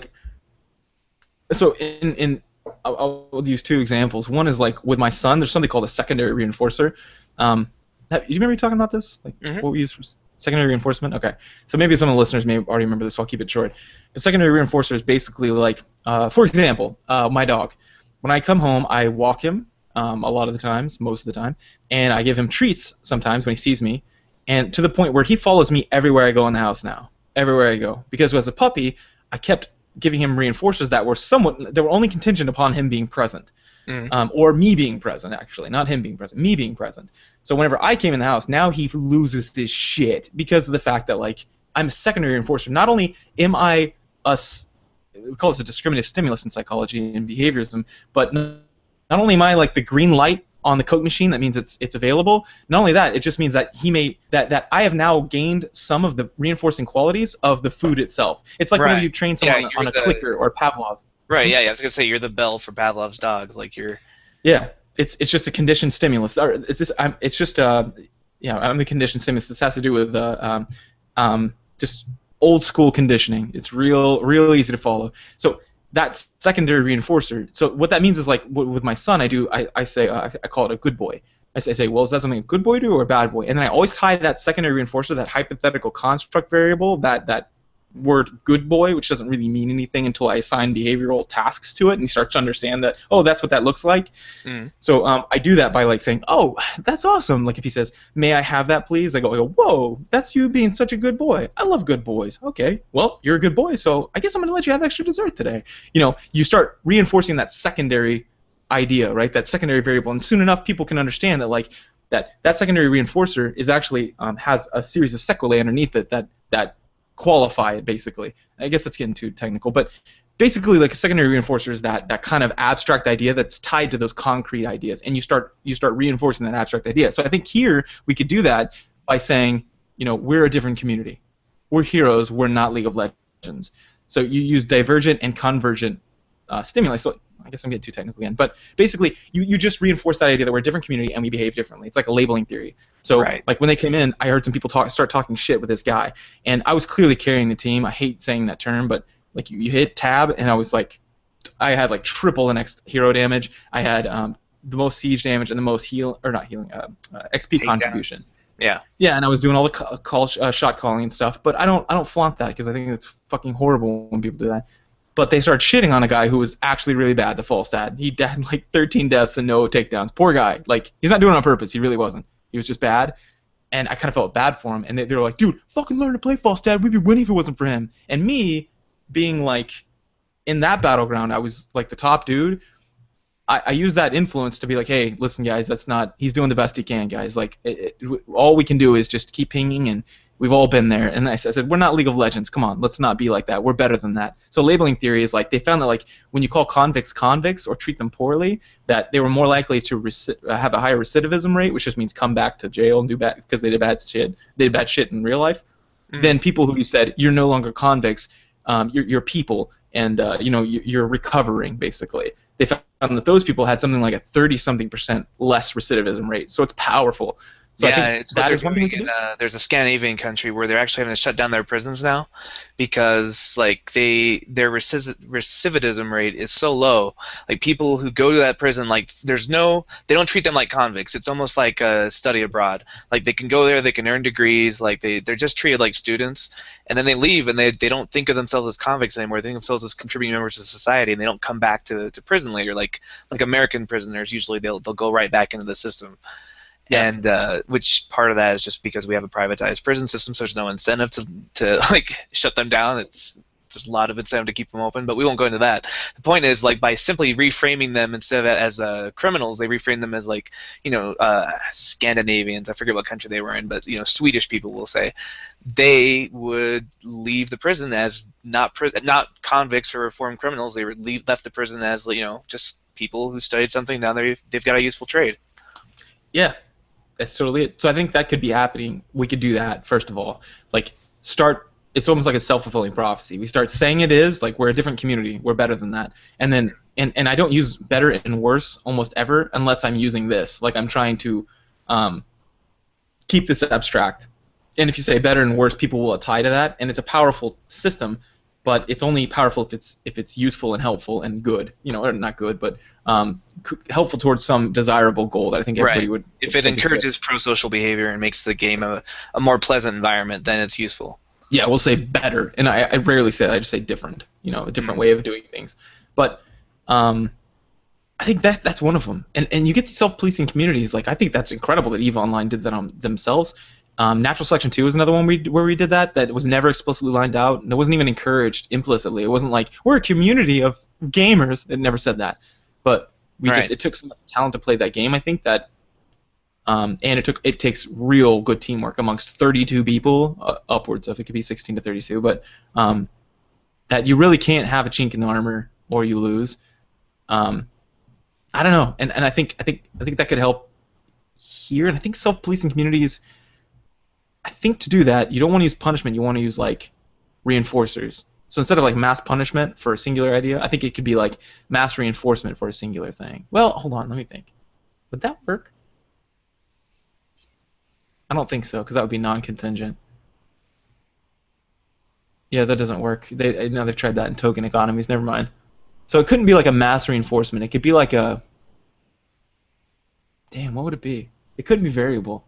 I'll use two examples. One is like with my son. There's something called a secondary reinforcer. You remember me talking about this? Like what we use for secondary reinforcement? Okay. So maybe some of the listeners may already remember this. So I'll keep it short. The secondary reinforcer is basically like, for example, my dog. When I come home, I walk him. A lot of the times, most of the time, and I give him treats sometimes when he sees me, and to the point where he follows me everywhere I go in the house now, everywhere I go, because as a puppy, I kept giving him reinforcers that were only contingent upon him being present, or me being present, actually, not him being present, me being present. So whenever I came in the house, now he loses his shit because of the fact that like I'm a secondary reinforcer. Not only am I we call this a discriminative stimulus in psychology and behaviorism, but not only am I like the green light on the Coke machine, that means it's available. Not only that, it just means that that I have now gained some of the reinforcing qualities of the food itself. It's like whenever you train someone on a clicker or a Pavlov. Right. Yeah. I was gonna say you're the bell for Pavlov's dogs. Like you're. Yeah. It's just a conditioned stimulus. I'm the conditioned stimulus. This has to do with just old school conditioning. It's real easy to follow. So. That's secondary reinforcer. So what that means is like with my son, I say I call it a good boy. I say, well, is that something a good boy do or a bad boy? And then I always tie that secondary reinforcer, that hypothetical construct variable, that word good boy, which doesn't really mean anything until I assign behavioral tasks to it, and he starts to understand that, oh, that's what that looks like. So I do that by like saying, oh, that's awesome. Like if he says, may I have that please? I go, whoa, that's you being such a good boy. I love good boys. Okay, well, you're a good boy, so I guess I'm going to let you have extra dessert today. You start reinforcing that secondary idea, right? That secondary variable, and soon enough people can understand that like that secondary reinforcer is actually has a series of sequelae underneath it that qualify it, basically. I guess that's getting too technical, but basically like a secondary reinforcer is that kind of abstract idea that's tied to those concrete ideas, and you start reinforcing that abstract idea. So I think here we could do that by saying, we're a different community. We're heroes, we're not League of Legends. So you use divergent and convergent stimuli. So I guess I'm getting too technical again, but basically you just reinforce that idea that we're a different community and we behave differently. It's like a labeling theory. So like when they came in, I heard some people start talking shit with this guy, and I was clearly carrying the team. I hate saying that term, but like you hit tab, and I was like, I had like triple the next hero damage. I had the most siege damage and the most heal or not healing XP contribution. Takedowns. Yeah. Yeah, and I was doing all the shot calling and stuff, but I don't flaunt that because I think it's fucking horrible when people do that. But they started shitting on a guy who was actually really bad, the false stat. He had like 13 deaths and no takedowns. Poor guy. Like, he's not doing it on purpose. He really wasn't. He was just bad. And I kind of felt bad for him. And they were like, dude, fucking learn to play false stat. We'd be winning if it wasn't for him. And me, being like, in that battleground, I was like the top dude. I use that influence to be like, hey, listen, guys, that's not. He's doing the best he can, guys. Like, all we can do is just keep pinging, and we've all been there. And I said, we're not League of Legends. Come on, let's not be like that. We're better than that. So labeling theory is like they found that like when you call convicts or treat them poorly, that they were more likely to have a higher recidivism rate, which just means come back to jail and do bad because they did bad shit. They did bad shit in real life. Than people who you said you're no longer convicts. You're people, and you're recovering basically. They found that those people had something like a 30-something% less recidivism rate. So it's powerful. So yeah, I think it's what that they're is one thing doing we can do. there's a Scandinavian country where they're actually having to shut down their prisons now because like their recidivism rate is so low. Like people who go to that prison, like they don't treat them like convicts. It's almost like a study abroad. Like they can go there, they can earn degrees, like they're just treated like students, and then they leave and they don't think of themselves as convicts anymore. They think of themselves as contributing members of society, and they don't come back to prison later. Like American prisoners, usually they'll go right back into the system. Yeah. And which part of that is just because we have a privatized prison system, so there's no incentive to like shut them down. It's just a lot of incentive to keep them open, but we won't go into that. The point is, like, by simply reframing them instead of as criminals, they reframe them as like, Scandinavians. I forget what country they were in, but Swedish people will say they would leave the prison as not convicts or reformed criminals. They would left the prison as just people who studied something. Now they've got a useful trade. Yeah. That's totally it. So I think that could be happening. We could do that, first of all. Like, it's almost like a self-fulfilling prophecy. We start saying it is, like, we're a different community. We're better than that. And then, and I don't use better and worse almost ever unless I'm using this. Like, I'm trying to keep this abstract. And if you say better and worse, people will tie to that. And it's a powerful system, but it's only powerful if it's useful and helpful and good. Or not good, but helpful towards some desirable goal that I think everybody would. If it encourages pro-social behavior and makes the game a more pleasant environment, then it's useful. Yeah, we'll say better, and I rarely say that. I just say different. A different way of doing things. But I think that's one of them. And you get these self-policing communities. Like, I think that's incredible that EVE Online did that on themselves. Natural Selection 2 is another one where we did that. That was never explicitly lined out, and it wasn't even encouraged implicitly. It wasn't like we're a community of gamers. It never said that. But it took some talent to play that game. I think that, and it takes real good teamwork amongst 32 people, upwards of it could be 16 to 32. But that you really can't have a chink in the armor or you lose. I don't know, and I think that could help here. And I think self-policing communities. I think to do that, you don't want to use punishment. You want to use like reinforcers. So instead of like mass punishment for a singular idea, I think it could be like mass reinforcement for a singular thing. Well, hold on, let me think. Would that work? I don't think so, because that would be non-contingent. Yeah, that doesn't work. They've tried that in token economies. Never mind. So it couldn't be like a mass reinforcement. It could be like a. Damn, what would it be? It couldn't be variable.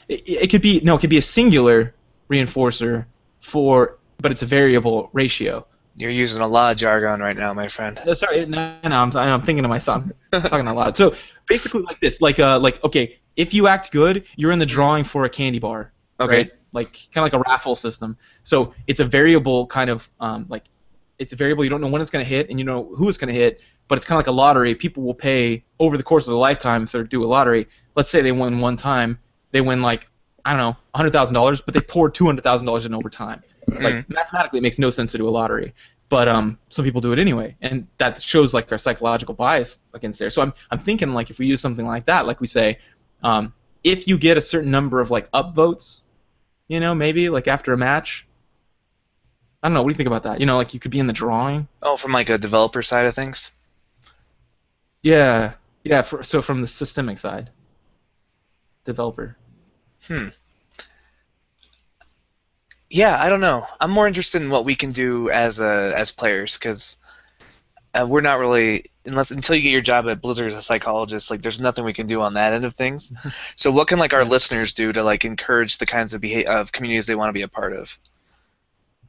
It could be a singular reinforcer but it's a variable ratio. You're using a lot of jargon right now, my friend. Sorry, no, I'm thinking to myself. I'm talking a lot. So basically, like this, like okay, if you act good, you're in the drawing for a candy bar. Okay. Right? Like kind of like a raffle system. So it's a variable kind of it's a variable. You don't know when it's going to hit, and you know who it's going to hit. But it's kind of like a lottery. People will pay over the course of their lifetime if they do a lottery. Let's say they win one time, they win like I don't know $100,000, but they pour $200,000 in over time. Like mathematically, it makes no sense to do a lottery, but some people do it anyway, and that shows like our psychological bias against there. So I'm thinking like if we use something like that, like we say, if you get a certain number of like upvotes, maybe like after a match. I don't know. What do you think about that? Like you could be in the drawing. Oh, from like a developer side of things. Yeah. So from the systemic side, developer. Yeah, I don't know. I'm more interested in what we can do as players because we're not really until you get your job at Blizzard as a psychologist. Like, there's nothing we can do on that end of things. So, what can like our Yeah. listeners do to like encourage the kinds of communities they want to be a part of?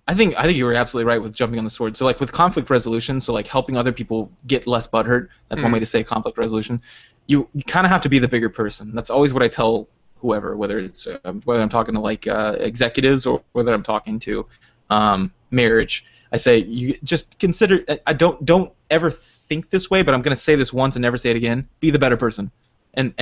I think you were absolutely right with jumping on the sword. So like with conflict resolution, so like helping other people get less butthurt. That's one way to say conflict resolution. You kind of have to be the bigger person. That's always what I tell whoever, whether it's whether I'm talking to like executives or whether I'm talking to marriage. I say you just consider. I don't ever think this way, but I'm gonna say this once and never say it again. Be the better person. And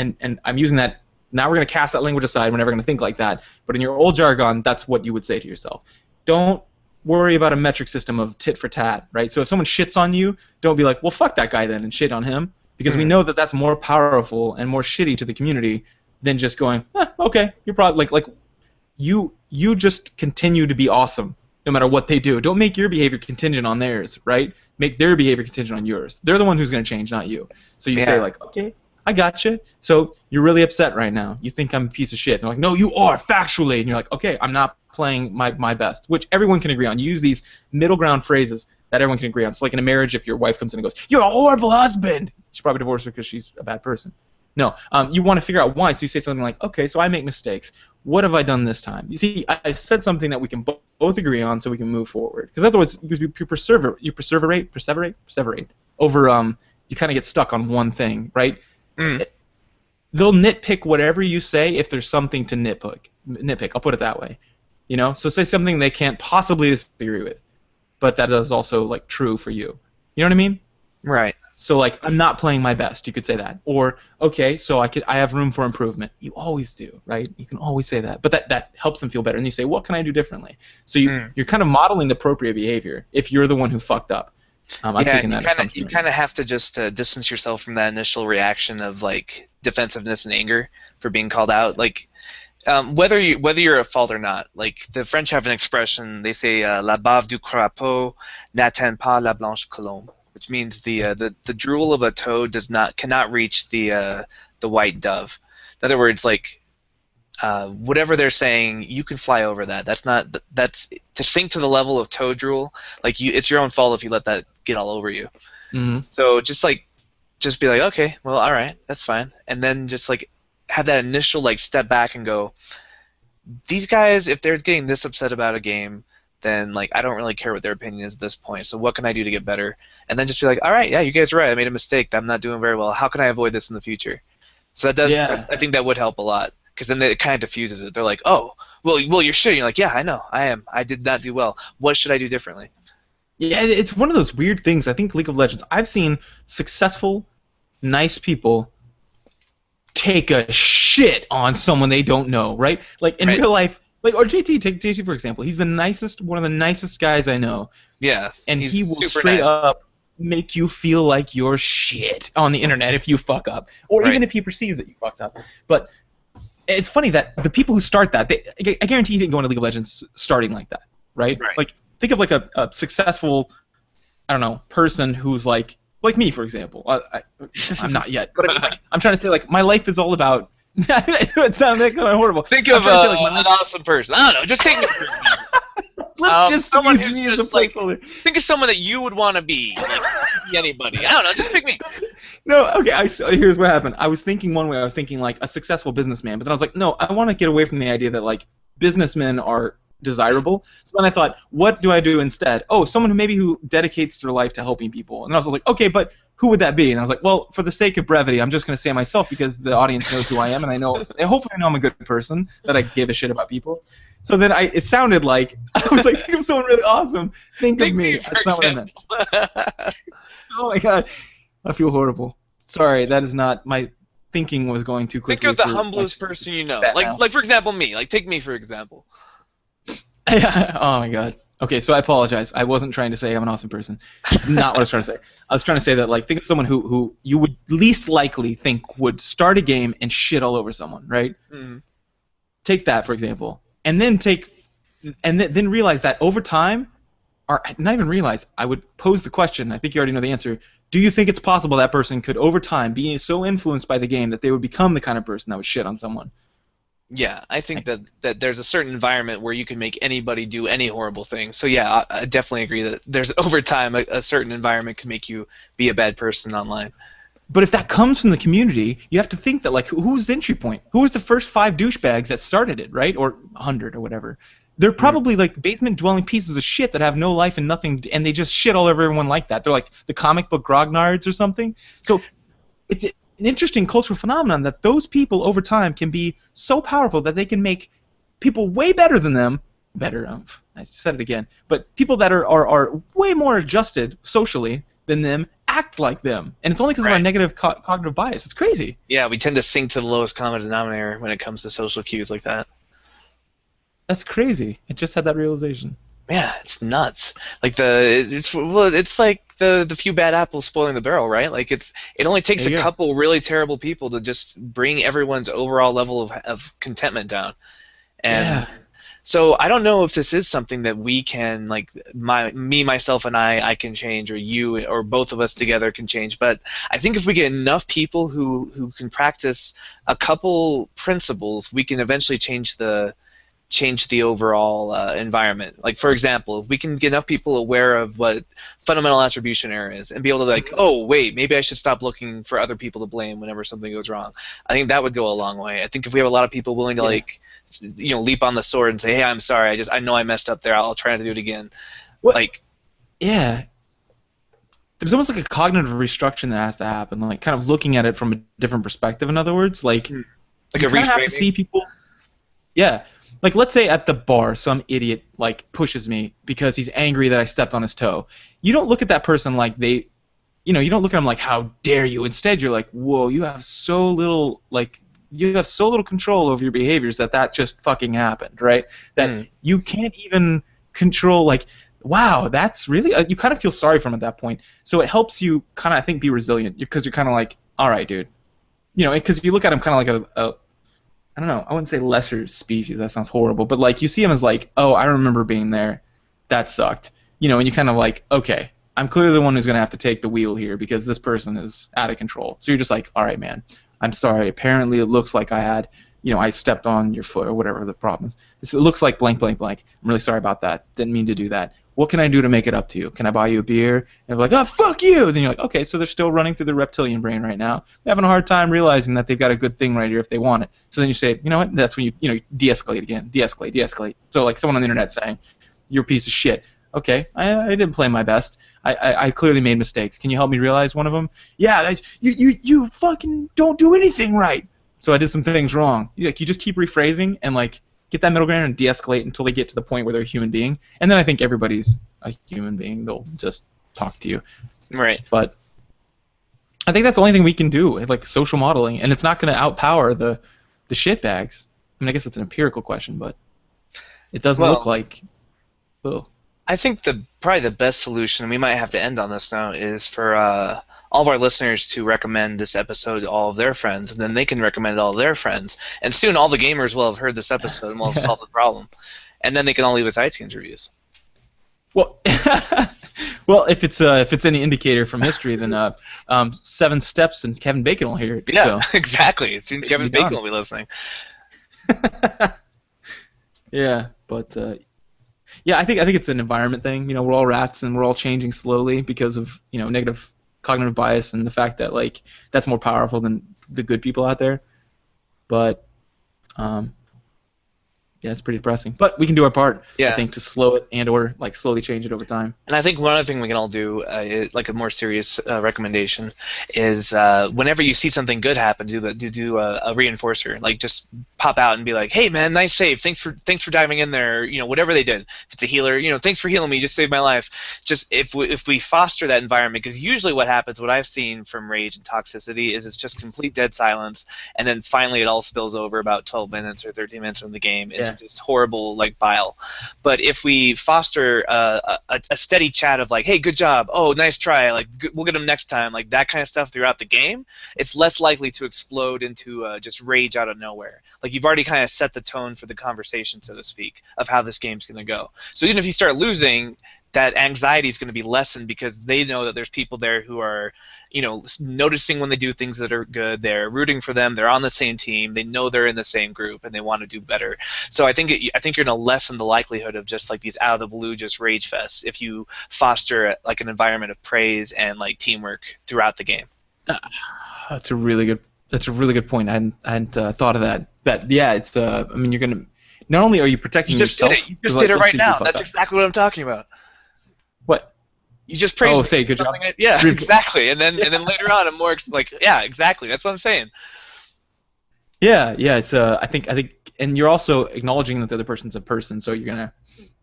I'm using that. Now we're gonna cast that language aside. We're never gonna think like that. But in your old jargon, that's what you would say to yourself. Don't worry about a metric system of tit for tat, right? So if someone shits on you, don't be like, well, fuck that guy then and shit on him, because we know that that's more powerful and more shitty to the community than just going, okay, you're probably like you just continue to be awesome no matter what they do. Don't make your behavior contingent on theirs, right? Make their behavior contingent on yours. They're the one who's going to change, not you. So you say like, okay, I gotcha. So you're really upset right now. You think I'm a piece of shit. And they're like, no, you are, factually. And you're like, okay, I'm not playing my best, which everyone can agree on. You use these middle ground phrases that everyone can agree on. So like in a marriage, if your wife comes in and goes, you're a horrible husband, you should probably divorce her because she's a bad person. No, you want to figure out why. So you say something like, okay, so I make mistakes. What have I done this time? You see, I said something that we can both agree on so we can move forward. Because otherwise, you perseverate over, you kind of get stuck on one thing, right? They'll nitpick whatever you say if there's something to nitpick. I'll put it that way. You know, so say something they can't possibly disagree with, but that is also like true for you. You know what I mean? Right. So like, I'm not playing my best. You could say that. Or okay, so I have room for improvement. You always do, right? You can always say that, but that helps them feel better. And you say, what can I do differently? So you're kind of modeling the appropriate behavior if you're the one who fucked up. I'm taking that assumption. You kind of have to just distance yourself from that initial reaction of like defensiveness and anger for being called out. Like, whether you're at fault or not, like the French have an expression. They say "la bave du crapaud n'atteint pas la blanche colombe," which means the drool of a toad cannot reach the white dove. In other words, like whatever they're saying, you can fly over that. That's to sink to the level of toad drool. Like it's your own fault if you let that get all over you. So just be like, okay, well, all right, that's fine, and then just like have that initial like step back and go, these guys, if they're getting this upset about a game, then like I don't really care what their opinion is at this point. So what can I do to get better? And then just be like, all right, yeah, you guys are right. I made a mistake. I'm not doing very well. How can I avoid this in the future? So that does. Yeah. I think that would help a lot, because then it kind of diffuses it. They're like, oh, well, you're shitty. You're like, yeah, I know, I am. I did not do well. What should I do differently? Yeah, it's one of those weird things. I think League of Legends. I've seen successful, nice people take a shit on someone they don't know, right? Like in real life, like, or JT, take JT for example. He's one of the nicest guys I know. Yeah, and he will straight up make you feel like you're shit on the internet if you fuck up, or even if he perceives that you fucked up. But it's funny that the people who start that, I guarantee he didn't go into League of Legends starting like that, right? Like, think of like a successful, I don't know, person who's like me, for example. I'm not yet, but I'm trying to say, like, my life is all about. It sounds like kind of horrible. Think of an awesome person. I don't know. Just take me for example. Let's just someone who's me as a placeholder. Think of someone that you would want to be. Like, be anybody. I don't know. Just pick me. No, okay. Here's what happened. I was thinking one way. I was thinking like a successful businessman, but then I was like, no, I want to get away from the idea that like businessmen are desirable. So then I thought, what do I do instead? Oh, someone who dedicates their life to helping people. And I was like, okay, but who would that be? And I was like, well, for the sake of brevity, I'm just going to say myself, because the audience knows who I am, and hopefully I know I'm a good person, that I give a shit about people. So then it sounded like, I was like, think of someone really awesome. Think of me. That's not what I meant. Oh my god. I feel horrible. Sorry, that is not, my thinking was going too quickly. Think of the humblest person you know. Like for example, me. Like, take me for example. Oh my god. Okay, so I apologize. I wasn't trying to say I'm an awesome person. Not what I was trying to say. I was trying to say that, like, think of someone who you would least likely think would start a game and shit all over someone, right? Take that, for example. And then then realize that over time, or not even realize, I would pose the question, I think you already know the answer, do you think it's possible that person could, over time, be so influenced by the game that they would become the kind of person that would shit on someone? Yeah, I think that there's a certain environment where you can make anybody do any horrible thing. So yeah, I definitely agree that there's over time a certain environment can make you be a bad person online. But if that comes from the community, you have to think that like who's the entry point? Who was the first 5 douchebags that started it, right? Or 100 or whatever. They're Mm. probably like basement dwelling pieces of shit that have no life and nothing, and they just shit all over everyone like that. They're like the comic book grognards or something. So it's an interesting cultural phenomenon that those people over time can be so powerful that they can make people way better than them better. I said it again, but people that are way more adjusted socially than them act like them, and it's only because of our Right. negative cognitive bias. It's crazy. Yeah, we tend to sink to the lowest common denominator when it comes to social cues like that. That's crazy. I just had that realization. Yeah, it's nuts. Like it's like the few bad apples spoiling the barrel, right? Like it only takes There a you go. couple really terrible people to just bring everyone's overall level of contentment down. And Yeah. so I don't know if this is something that we can like me myself and I can change, or you or both of us together can change. But I think if we get enough people who can practice a couple principles, we can eventually change the overall environment. Like, for example, if we can get enough people aware of what fundamental attribution error is and be able to, like, oh, wait, maybe I should stop looking for other people to blame whenever something goes wrong, I think that would go a long way. I think if we have a lot of people willing to, Yeah. like, leap on the sword and say, hey, I'm sorry, I know I messed up there, I'll try not to do it again. What? Like, Yeah. There's almost like a cognitive restructuring that has to happen, like kind of looking at it from a different perspective. In other words, like like you a kind of have to reframing. see people. Yeah. Like let's say at the bar some idiot like pushes me because he's angry that I stepped on his toe. You don't look at that person like they you don't look at them like how dare you. Instead you're like, "Whoa, you have so little control over your behaviors that just fucking happened," right? That Mm, you can't even control like wow, that's really you kind of feel sorry for him at that point. So it helps you kind of I think be resilient because you're kind of like, "All right, dude." Because if you look at him kind of like a I don't know. I wouldn't say lesser species. That sounds horrible. But like you see him as like, oh, I remember being there. That sucked. And you kind of like, okay, I'm clearly the one who's gonna have to take the wheel here because this person is out of control. So you're just like, all right, man. I'm sorry. Apparently, it looks like I stepped on your foot or whatever the problem is. It looks like blank, blank, blank. I'm really sorry about that. Didn't mean to do that. What can I do to make it up to you? Can I buy you a beer? And they're like, oh, fuck you. Then you're like, okay, so they're still running through the reptilian brain right now. They're having a hard time realizing that they've got a good thing right here if they want it. So then you say, you know what? That's when you de-escalate again. De-escalate, de-escalate. So like someone on the internet saying, you're a piece of shit. Okay, I didn't play my best. I clearly made mistakes. Can you help me realize one of them? Yeah, you fucking don't do anything right. So I did some things wrong. You just keep rephrasing and like get that middle ground and de-escalate until they get to the point where they're a human being. And then I think everybody's a human being. They'll just talk to you. right. But I think that's the only thing we can do, like social modeling, and it's not going to outpower the shitbags. I mean, I guess it's an empirical question, but it doesn't look Well, like. Oh, I think probably the best solution, and we might have to end on this now, is for all of our listeners to recommend this episode to all of their friends, and then they can recommend it to all of their friends. And soon all the gamers will have heard this episode and will have yeah. solved the problem. And then they can all leave us iTunes reviews. Well, well, if it's any indicator from history, then 7 Steps and Kevin Bacon will hear it. Yeah, So exactly. Soon it should Kevin be Bacon done. will be listening. Yeah, but yeah, I think it's an environment thing. We're all rats and we're all changing slowly because of negative cognitive bias and the fact that like that's more powerful than the good people out there. But yeah, it's pretty depressing. But we can do our part, I Yeah. think, to slow it and/or like slowly change it over time. And I think one other thing we can all do, like a more serious recommendation, is whenever you see something good happen, do a reinforcer. Like just pop out and be like, "Hey man, nice save. Thanks for diving in there. Whatever they did. If it's a healer, thanks for healing me. Just saved my life." Just if we foster that environment, because usually what happens, what I've seen from rage and toxicity, is it's just complete dead silence, and then finally it all spills over about 12 minutes or 13 minutes in the game into Yeah. just horrible like bile. But if we foster a steady chat of like, hey, good job, oh, nice try, like we'll get them next time, like that kind of stuff throughout the game, it's less likely to explode into just rage out of nowhere. Like you've already kind of set the tone for the conversation, so to speak, of how this game's going to go. So even if you start losing, that anxiety is going to be lessened because they know that there's people there who are, noticing when they do things that are good. They're rooting for them. They're on the same team. They know they're in the same group and they want to do better. So I think you're going to lessen the likelihood of just like these out of the blue just rage fests if you foster like an environment of praise and like teamwork throughout the game. That's a really good point. I hadn't thought of that. That yeah, it's I mean, you're gonna not only are you protecting yourself. You just did it right now. That's exactly what I'm talking about. What? You just praised. Oh, say good job. Yeah, exactly. And then later on, I'm more like, yeah, exactly. That's what I'm saying. Yeah. It's I think, and you're also acknowledging that the other person's a person, so you're gonna.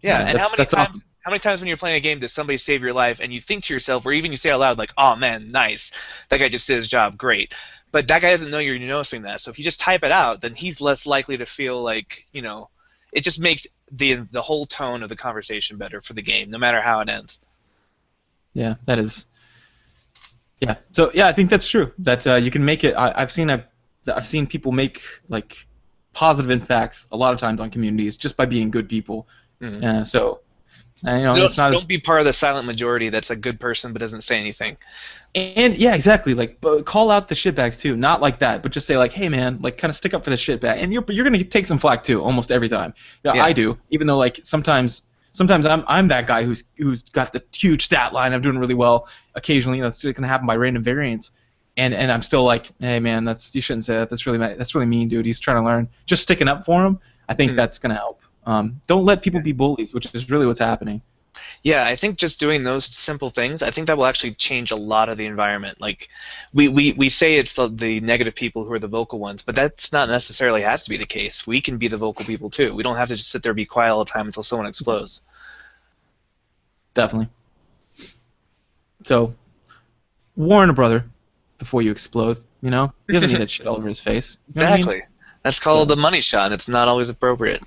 Yeah, and how many times when you're playing a game does somebody save your life and you think to yourself, or even you say out loud, like, oh man, nice, that guy just did his job, great. But that guy doesn't know you're noticing that. So if you just type it out, then he's less likely to feel like, it just makes the whole tone of the conversation better for the game, no matter how it ends. Yeah, that is. Yeah. So yeah, I think that's true. That you can make it. I've seen people make like positive impacts a lot of times on communities just by being good people. Mm-hmm. So don't be part of the silent majority that's a good person but doesn't say anything. And yeah, exactly. Like, call out the shitbags too. Not like that, but just say like, "Hey, man," like, kind of stick up for the shitbag. And you're gonna take some flack too, almost every time. Yeah, I do. Even though like sometimes I'm that guy who's got the huge stat line. I'm doing really well. Occasionally, that's just gonna happen by random variance. And I'm still like, "Hey, man, you shouldn't say that. That's really mean, dude. He's trying to learn." Just sticking up for him, I think that's gonna help. Don't let people be bullies, which is really what's happening. Yeah, I think just doing those simple things, I think that will actually change a lot of the environment. Like, we say it's the negative people who are the vocal ones, but that's not necessarily has to be the case. We can be the vocal people too. We don't have to just sit there and be quiet all the time until someone explodes. Definitely. So, warn a brother before you explode. He doesn't need that shit all over his face. Exactly. I mean? That's called the money shot, and it's not always appropriate.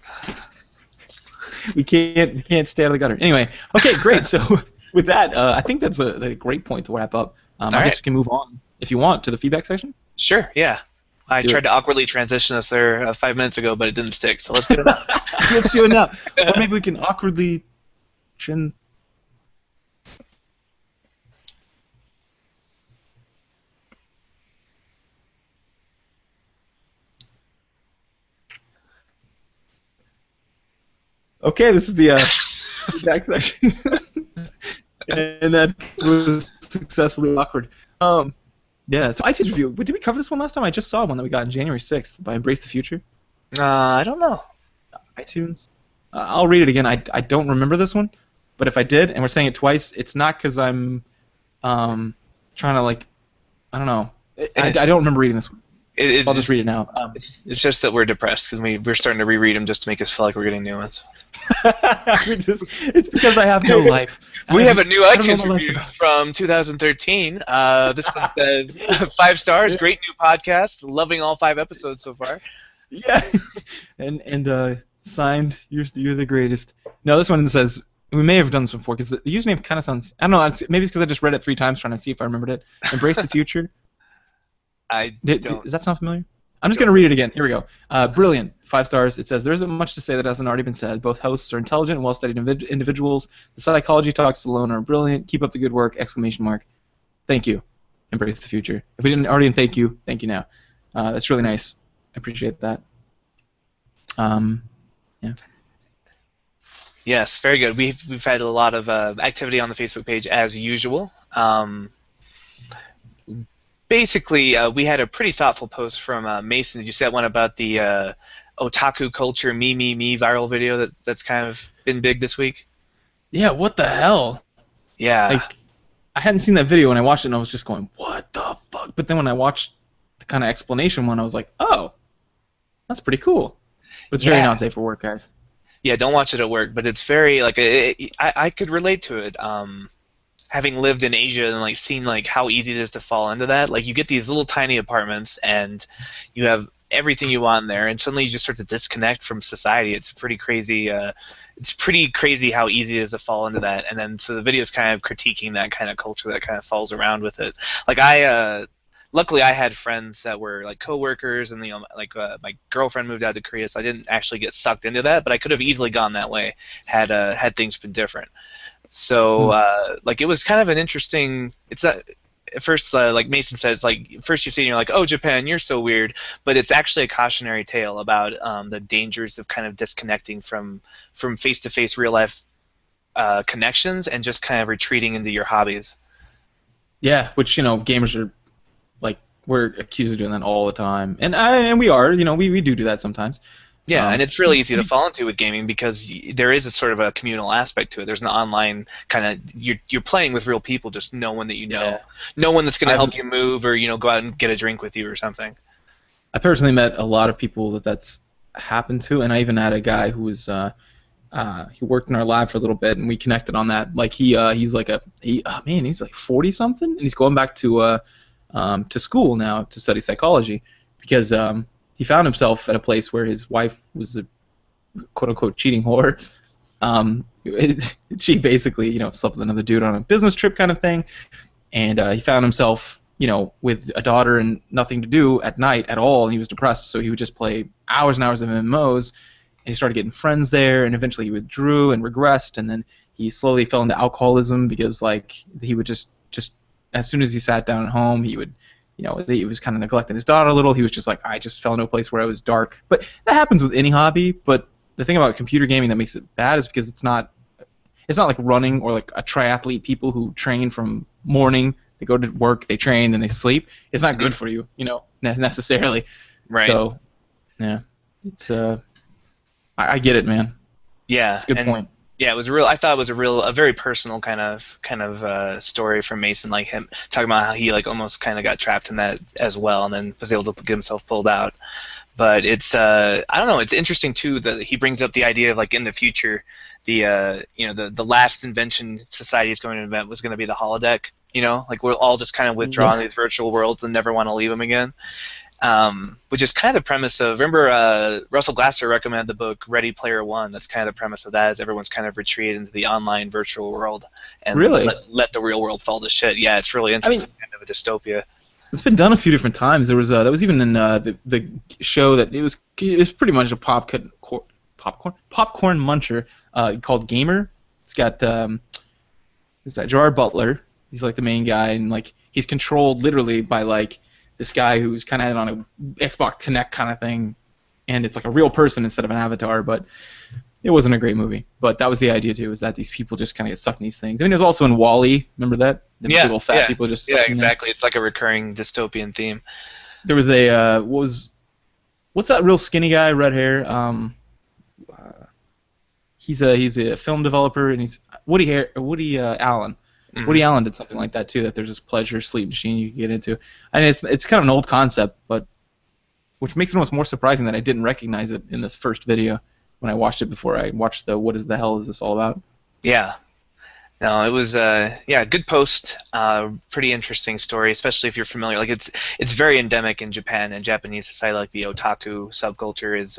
We can't stay out of the gutter. Anyway, okay, great. So with that, I think that's a great point to wrap up. I guess we can move on, if you want, to the feedback section. Sure, yeah. I tried to awkwardly transition us there 5 minutes ago, but it didn't stick, so let's do it now. Let's do it now. Or maybe we can awkwardly Okay, this is the feedback section. And that was successfully awkward. Yeah, so iTunes review. Did we cover this one last time? I just saw one that we got on January 6th by Embrace the Future. I don't know. iTunes. I'll read it again. I don't remember this one, but if I did, and we're saying it twice, it's not because I'm trying to, like, I don't know. I don't remember reading this one. I'll just read it now. It's just that we're depressed because we're starting to reread them just to make us feel like we're getting new ones. It's because I have no life. We have a new iTunes review from 2013. This one says 5 stars, great new podcast, loving all 5 episodes so far. Yeah, and signed, you're the greatest. No, this one says, we may have done this before because the username kind of sounds, I don't know, maybe it's because I just read it 3 times trying to see if I remembered it. Embrace the Future. Does that sound familiar? I'm just going to read it again. Here we go. Brilliant. 5 stars. It says, there isn't much to say that hasn't already been said. Both hosts are intelligent and well-studied individuals. The psychology talks alone are brilliant. Keep up the good work! ! Thank you. Embrace the Future. If we didn't already thank you now. That's really nice. I appreciate that. Yeah. Yes, very good. We've had a lot of activity on the Facebook page as usual. Basically, we had a pretty thoughtful post from Mason. Did you see that one about the otaku culture me viral video that's kind of been big this week? Yeah, what the hell? Yeah. Like, I hadn't seen that video when I watched it, and I was just going, what the fuck? But then when I watched the kind of explanation one, I was like, oh, that's pretty cool. But it's very not safe for work, guys. Yeah, don't watch it at work, but it's very, like, I could relate to it. Having lived in Asia and like seen like how easy it is to fall into that, like you get these little tiny apartments and you have everything you want in there, and suddenly you just start to disconnect from society. It's pretty crazy. It's pretty crazy how easy it is to fall into that. And then so the video is kind of critiquing that kind of culture that kind of falls around with it. Like luckily I had friends that were like coworkers, and my girlfriend moved out to Korea, so I didn't actually get sucked into that. But I could have easily gone that way had things been different. So Hmm. like it was kind of an interesting. It's not at first like Mason says, like first you see and you're like, oh Japan, you're so weird, but it's actually a cautionary tale about the dangers of kind of disconnecting from face to face real life connections and just kind of retreating into your hobbies. Yeah, which gamers are like we're accused of doing that all the time, and we are, we do that sometimes. Yeah, and Um, it's really easy to fall into with gaming because there is a sort of a communal aspect to it. There's an online kind of you're playing with real people, just no one that you yeah, know, no one that's going to I've help you move or go out and get a drink with you or something. I personally met a lot of people that's happened to, and I even had a guy who was he worked in our lab for a little bit, and we connected on that. Like he's like man, he's like 40 something, and he's going back to school now to study psychology because he found himself at a place where his wife was a quote unquote cheating whore. She basically slept with another dude on a business trip kind of thing, and he found himself with a daughter and nothing to do at night at all, and he was depressed, so he would just play hours and hours of MMOs, and he started getting friends there, and eventually he withdrew and regressed, and then he slowly fell into alcoholism because like he would just as soon as he sat down at home, he would he was kind of neglecting his daughter a little. He was just like, I just fell into a place where I was dark. But that happens with any hobby. But the thing about computer gaming that makes it bad is because it's not like running or like a triathlete, people who train from morning, they go to work, they train, then they sleep. It's not good for you, necessarily. Right. So yeah, it's I get it, man. Yeah, It's a good and point. yeah, it was real. I thought it was a very personal kind of story from Mason, like him talking about how he like almost kind of got trapped in that as well, and then was able to get himself pulled out. But it's I don't know. It's interesting too that he brings up the idea of like in the future, the last invention society is going to invent was going to be the holodeck. Like we'll all just kind of withdraw in Yeah. these virtual worlds and never want to leave them again. Which is kind of the premise of. Remember, Russell Glasser recommended the book Ready Player One. That's kind of the premise of that. Is everyone's kind of retreated into the online virtual world and Really? let the real world fall to shit. Yeah, it's really I mean, interesting, kind of a dystopia. it's been done a few different times. There was that was even in the show that it was pretty much a popcorn muncher called Gamer. It's got who's that? Gerard Butler. He's like the main guy, and like he's controlled literally by like this guy who's kind of on a Xbox Connect kind of thing, and it's like a real person instead of an avatar. But it wasn't a great movie. But that was the idea too, is that these people just kind of get sucked in these things. I mean, it was also in Wall-E. Remember that? The big Yeah, old fat yeah, people just yeah, sucked in there. exactly. It's like a recurring dystopian theme. There was a what's that real skinny guy, red hair? Uh, he's a film developer, and he's Woody Allen. Hmm. Woody Allen did something like that too. That there's this pleasure sleep machine you can get into, and it's kind of an old concept, but which makes it almost more surprising that I didn't recognize it in this first video when I watched it before I watched the what is the hell is this all about? Yeah. No, it was yeah, good post. Pretty interesting story, especially if you're familiar. Like it's very endemic in Japan and Japanese society. Like the otaku subculture is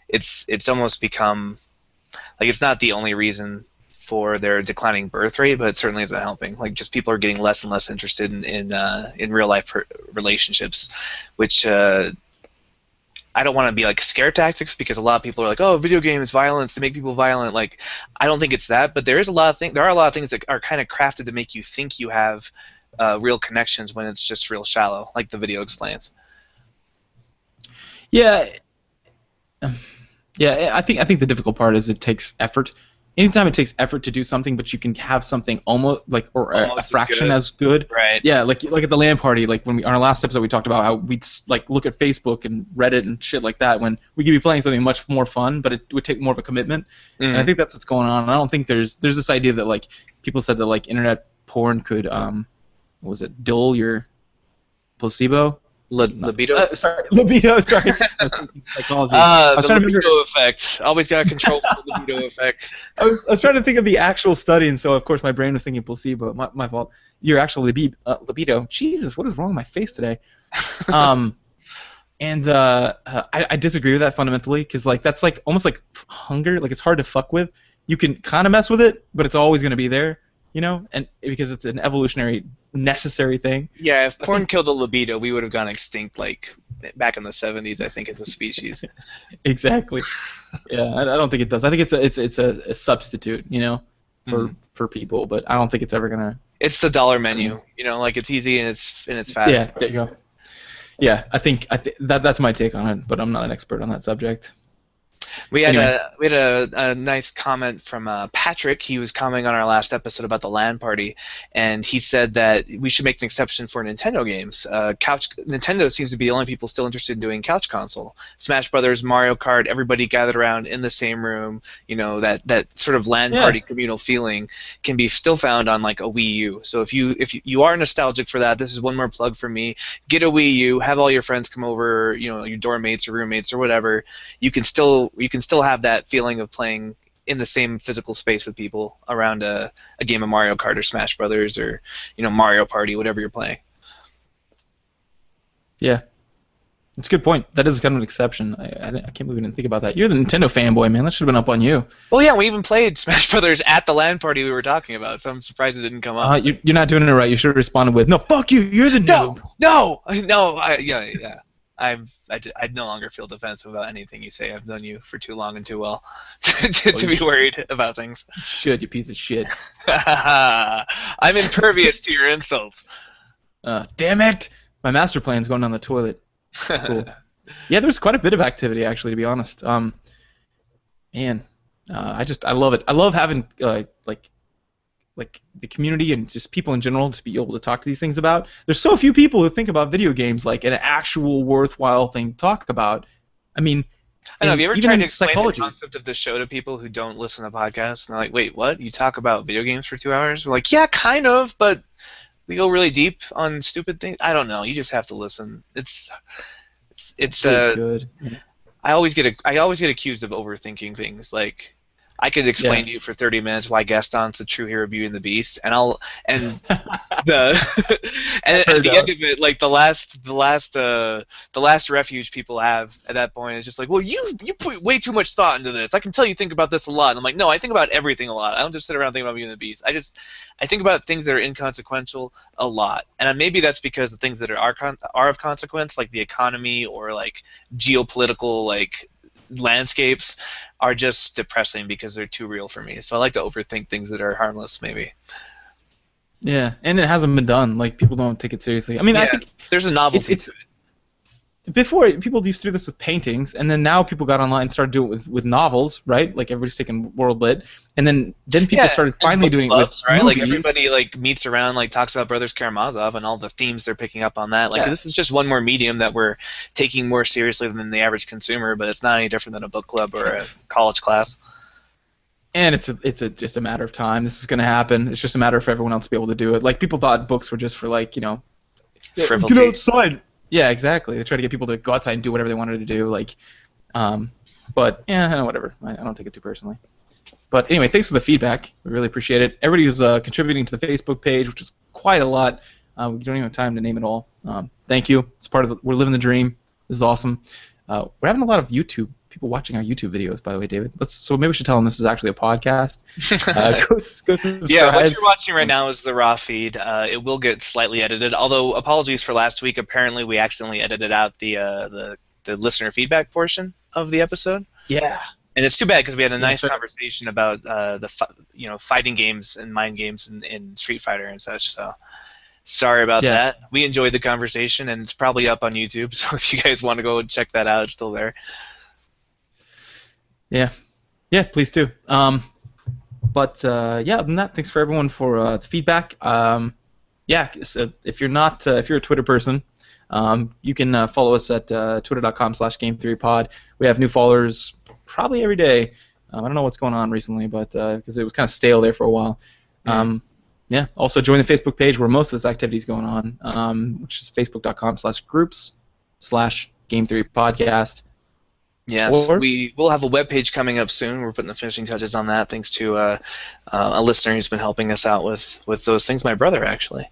it's almost become like it's not the only reason for their declining birth rate, but it certainly isn't helping. Like just people are getting less and less interested in real life relationships, which I don't want to be like scare tactics because a lot of people are like, oh, video games, violence, they make people violent. Like, I don't think it's that, but there is a lot of things. There are a lot of things that are kind of crafted to make you think you have real connections when it's just real shallow, like the video explains. Yeah, yeah. I think the difficult part is it takes effort. Anytime it takes effort to do something, but you can have something almost like or a Almost as fraction good, as good. right? Yeah, like at the LAN party, like when we on our last episode we talked about how we'd like look at Facebook and Reddit and shit like that when we could be playing something much more fun, but it would take more of a commitment. And I Hmm. think that's what's going on. And I don't think there's this idea that like people said that like internet porn could what was it, dull your placebo? Libido. Sorry, libido. Sorry, I was thinking psychology. I was The trying to remember. libido effect. Always got to control the libido effect. I was trying to think of the actual study, and so of course my brain was thinking placebo. My fault. Your actual libido. Jesus, what is wrong with my face today? Um, and I disagree with that fundamentally because like that's like almost like hunger. Like it's hard to fuck with. You can kind of mess with it, but it's always going to be there, and because it's an evolutionary necessary thing. Yeah, if I porn think killed the libido, we would have gone extinct like back in the 70s, I think, as a species. exactly. Yeah, I don't think it does. I think it's a substitute. for people, but I don't think it's ever gonna. It's the dollar menu, like it's easy and it's fast. Yeah, there you go. Yeah, I think that's my take on it, but I'm not an expert on that subject. We had Anyway. a nice comment from Patrick. He was commenting on our last episode about the LAN party, and he said that we should make an exception for Nintendo games. Nintendo seems to be the only people still interested in doing couch console. Smash Brothers, Mario Kart, everybody gathered around in the same room. That sort of LAN party communal feeling can be still found on like a Wii U. So if you are nostalgic for that, this is one more plug for me. Get a Wii U, have all your friends come over, your dorm mates or roommates or whatever. You can still have that feeling of playing in the same physical space with people around a game of Mario Kart or Smash Brothers or Mario Party, whatever you're playing. Yeah, that's a good point. That is kind of an exception. I can't believe we didn't think about that. You're the Nintendo fanboy, man. That should have been up on you. Well, yeah, we even played Smash Brothers at the LAN party we were talking about, so I'm surprised it didn't come up. You're not doing it right. You should have responded with, "No, fuck you. You're the noob." No. Yeah. I no longer feel defensive about anything you say. I've known you for too long and too well to be worried about things. You should, you piece of shit. I'm impervious to your insults. Damn it! My master plan's going down the toilet. Cool. Yeah, there's quite a bit of activity, actually, to be honest. I love it. I love having like the community and just people in general to be able to talk to these things about. There's so few people who think about video games like an actual worthwhile thing to talk about. I mean, I know. Have you ever tried to explain the concept of the show to people who don't listen to podcasts? And they're like, "Wait, what? You talk about video games for 2 hours?" We're like, "Yeah, kind of, but we go really deep on stupid things." I don't know. You just have to listen. It's good. I always get accused of overthinking things. Like, I could explain to you for 30 minutes why Gaston's the true hero of Beauty and the Beast, and at the end of it, like the last refuge people have at that point is just like, well, you put way too much thought into this. I can tell you think about this a lot. And I'm like, no, I think about everything a lot. I don't just sit around thinking about Beauty and the Beast. I think about things that are inconsequential a lot, and maybe that's because the things that are of consequence, like the economy or like geopolitical like landscapes, are just depressing because they're too real for me. So I like to overthink things that are harmless, maybe. Yeah, and it hasn't been done. Like, people don't take it seriously. I mean, I think there's a novelty to it. Before, people used to do this with paintings, and then now people got online and started doing it with novels, right? Like, everybody's taking World Lit, and then people started finally doing clubs, it with right? movies. Like, everybody like meets around, like talks about Brothers Karamazov and all the themes they're picking up on that. Like, this is just one more medium that we're taking more seriously than the average consumer, but it's not any different than a book club or a college class. And it's just a matter of time. This is going to happen. It's just a matter for everyone else to be able to do it. Like, people thought books were just for, like, frivolity. Get outside. Yeah, exactly. They try to get people to go outside and do whatever they wanted to do. Like, but yeah, whatever. I don't take it too personally. But anyway, thanks for the feedback. We really appreciate it. Everybody who's contributing to the Facebook page, which is quite a lot. We don't even have time to name it all. Thank you. It's part of we're living the dream. This is awesome. We're having a lot of YouTube people watching our YouTube videos, by the way, David. So maybe we should tell them this is actually a podcast. Go subscribe. Yeah, what you're watching right now is the raw feed. It will get slightly edited, although apologies for last week. Apparently, we accidentally edited out the listener feedback portion of the episode. Yeah. And it's too bad because we had a nice conversation about fighting games and mind games in Street Fighter and such. So sorry about that. We enjoyed the conversation, and it's probably up on YouTube. So if you guys want to go and check that out, it's still there. Yeah, please do. But other than that, thanks for everyone for the feedback. So if you're a Twitter person, you can follow us at twitter.com/game3pod. We have new followers probably every day. I don't know what's going on recently, but because it was kind of stale there for a while. Also join the Facebook page where most of this activity is going on, which is facebook.com/groups/game3podcast. Yes, we will have a webpage coming up soon. We're putting the finishing touches on that, thanks to a listener who's been helping us out with those things, my brother, actually.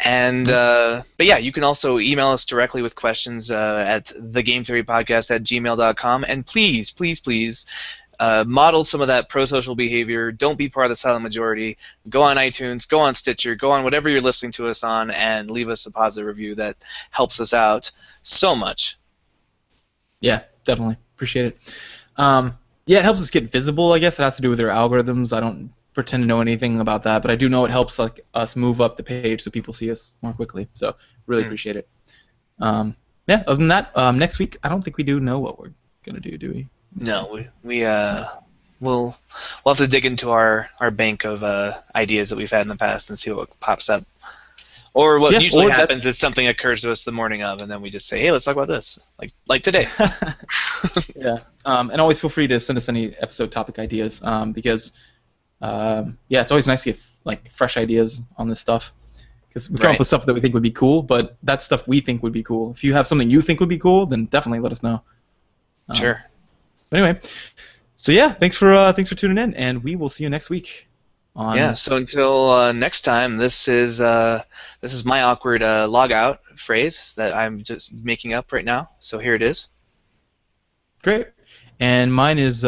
And but yeah, you can also email us directly with questions at thegametheorypodcast@gmail.com. And please model some of that pro-social behavior. Don't be part of the silent majority. Go on iTunes, go on Stitcher, go on whatever you're listening to us on, and leave us a positive review. That helps us out so much. Yeah, definitely. Appreciate it. It helps us get visible, I guess. It has to do with their algorithms. I don't pretend to know anything about that, but I do know it helps like us move up the page so people see us more quickly. So really appreciate it. Yeah. Other than that, next week I don't think we do know what we're gonna do we? No, we'll have to dig into our bank of ideas that we've had in the past and see what pops up. Or what usually happens is something occurs to us the morning of, and then we just say, "Hey, let's talk about this," like today. Yeah. And always feel free to send us any episode topic ideas because it's always nice to get like fresh ideas on this stuff because we come up with stuff that we think would be cool, but that's stuff we think would be cool. If you have something you think would be cool, then definitely let us know. Sure. But anyway, so yeah, thanks for tuning in, and we will see you next week. So until next time, this is my awkward log out phrase that I'm just making up right now. So here it is. Great. And mine is